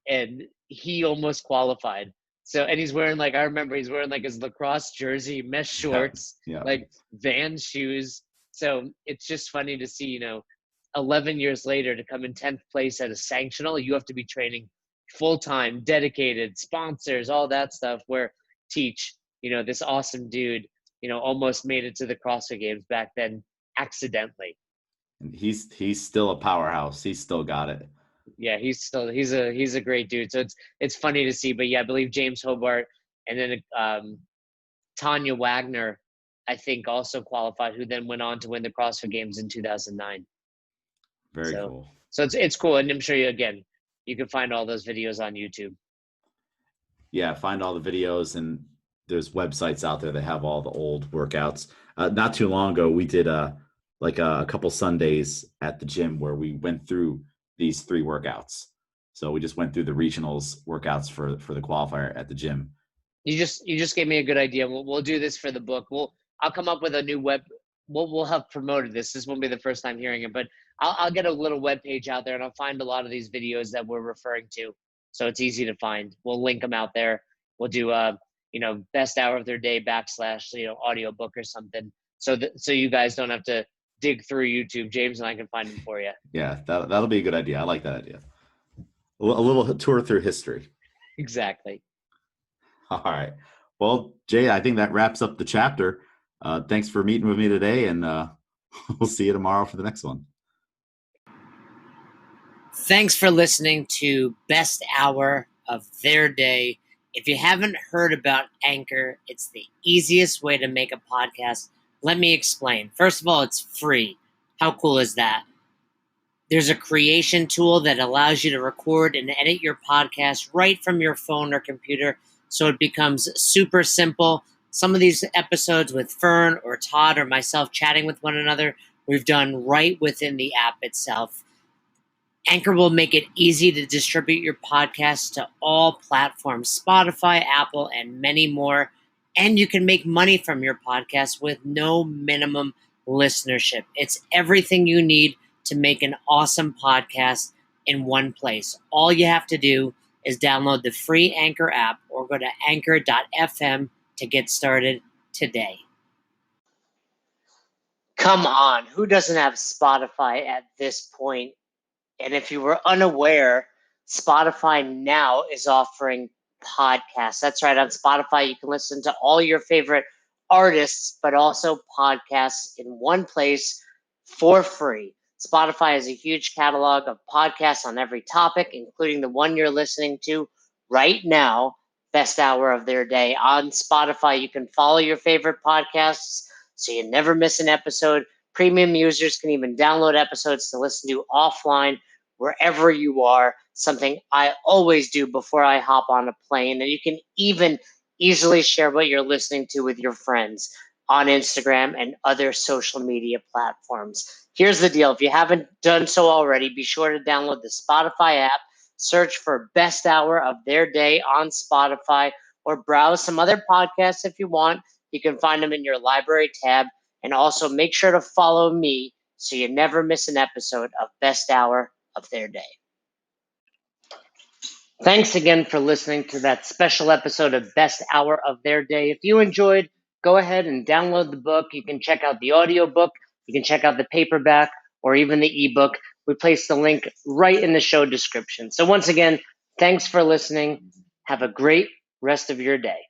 and he almost qualified. So, and he's wearing I remember he's wearing his lacrosse jersey, mesh shorts, Vans shoes. So it's just funny to see, 11 years later to come in 10th place at a sanctional. You have to be training full-time, dedicated, sponsors, all that stuff, where Teach, this awesome dude, almost made it to the CrossFit Games back then accidentally. And he's still a powerhouse. He's still got it. Yeah, he's a great dude. So it's funny to see. But yeah, I believe James Hobart and then Tanya Wagner, I think, also qualified, who then went on to win the CrossFit Games in 2009. Very cool. So it's cool. And I'm sure you can find all those videos on YouTube. Yeah, find all the videos, and there's websites out there that have all the old workouts. Not too long ago, we did a couple Sundays at the gym where we went through these 3 workouts. So we just went through the regionals workouts for the qualifier at the gym. You just gave me a good idea. We'll do this for the book. I'll come up with a new we'll have promoted this. This won't be the first time hearing it, but I'll get a little web page out there, and I'll find a lot of these videos that we're referring to, so it's easy to find. We'll link them out there. We'll do best hour of their day / audio book or something, so you guys don't have to dig through YouTube. James and I can find them for you. Yeah, that'll be a good idea. I like that idea. A little tour through history. Exactly. All right. Well, Jay, I think that wraps up the chapter. Thanks for meeting with me today, and we'll see you tomorrow for the next one. Thanks for listening to Best Hour of Their Day. If you haven't heard about Anchor, it's the easiest way to make a podcast. Let me explain. First of all, it's free. How cool is that? There's a creation tool that allows you to record and edit your podcast right from your phone or computer, so it becomes super simple. Some of these episodes with Fern or Todd or myself chatting with one another, we've done right within the app itself. Anchor will make it easy to distribute your podcast to all platforms, Spotify, Apple, and many more. And you can make money from your podcast with no minimum listenership. It's everything you need to make an awesome podcast in one place. All you have to do is download the free Anchor app or go to anchor.fm to get started today. Come on, who doesn't have Spotify at this point? And if you were unaware, Spotify now is offering podcasts. That's right. On Spotify, you can listen to all your favorite artists, but also podcasts in one place for free. Spotify has a huge catalog of podcasts on every topic, including the one you're listening to right now, Best Hour of Their Day. On Spotify, you can follow your favorite podcasts so you never miss an episode. Premium users can even download episodes to listen to offline wherever you are, something I always do before I hop on a plane. And you can even easily share what you're listening to with your friends on Instagram and other social media platforms. Here's the deal. If you haven't done so already, be sure to download the Spotify app, search for Best Hour of Their Day on Spotify, or browse some other podcasts if you want. You can find them in your library tab. And also make sure to follow me so you never miss an episode of Best Hour of Their Day. Thanks again for listening to that special episode of Best Hour of Their Day. If you enjoyed, go ahead and download the book. You can check out the audiobook, you can check out the paperback, or even the ebook. We place the link right in the show description. So once again, thanks for listening. Have a great rest of your day.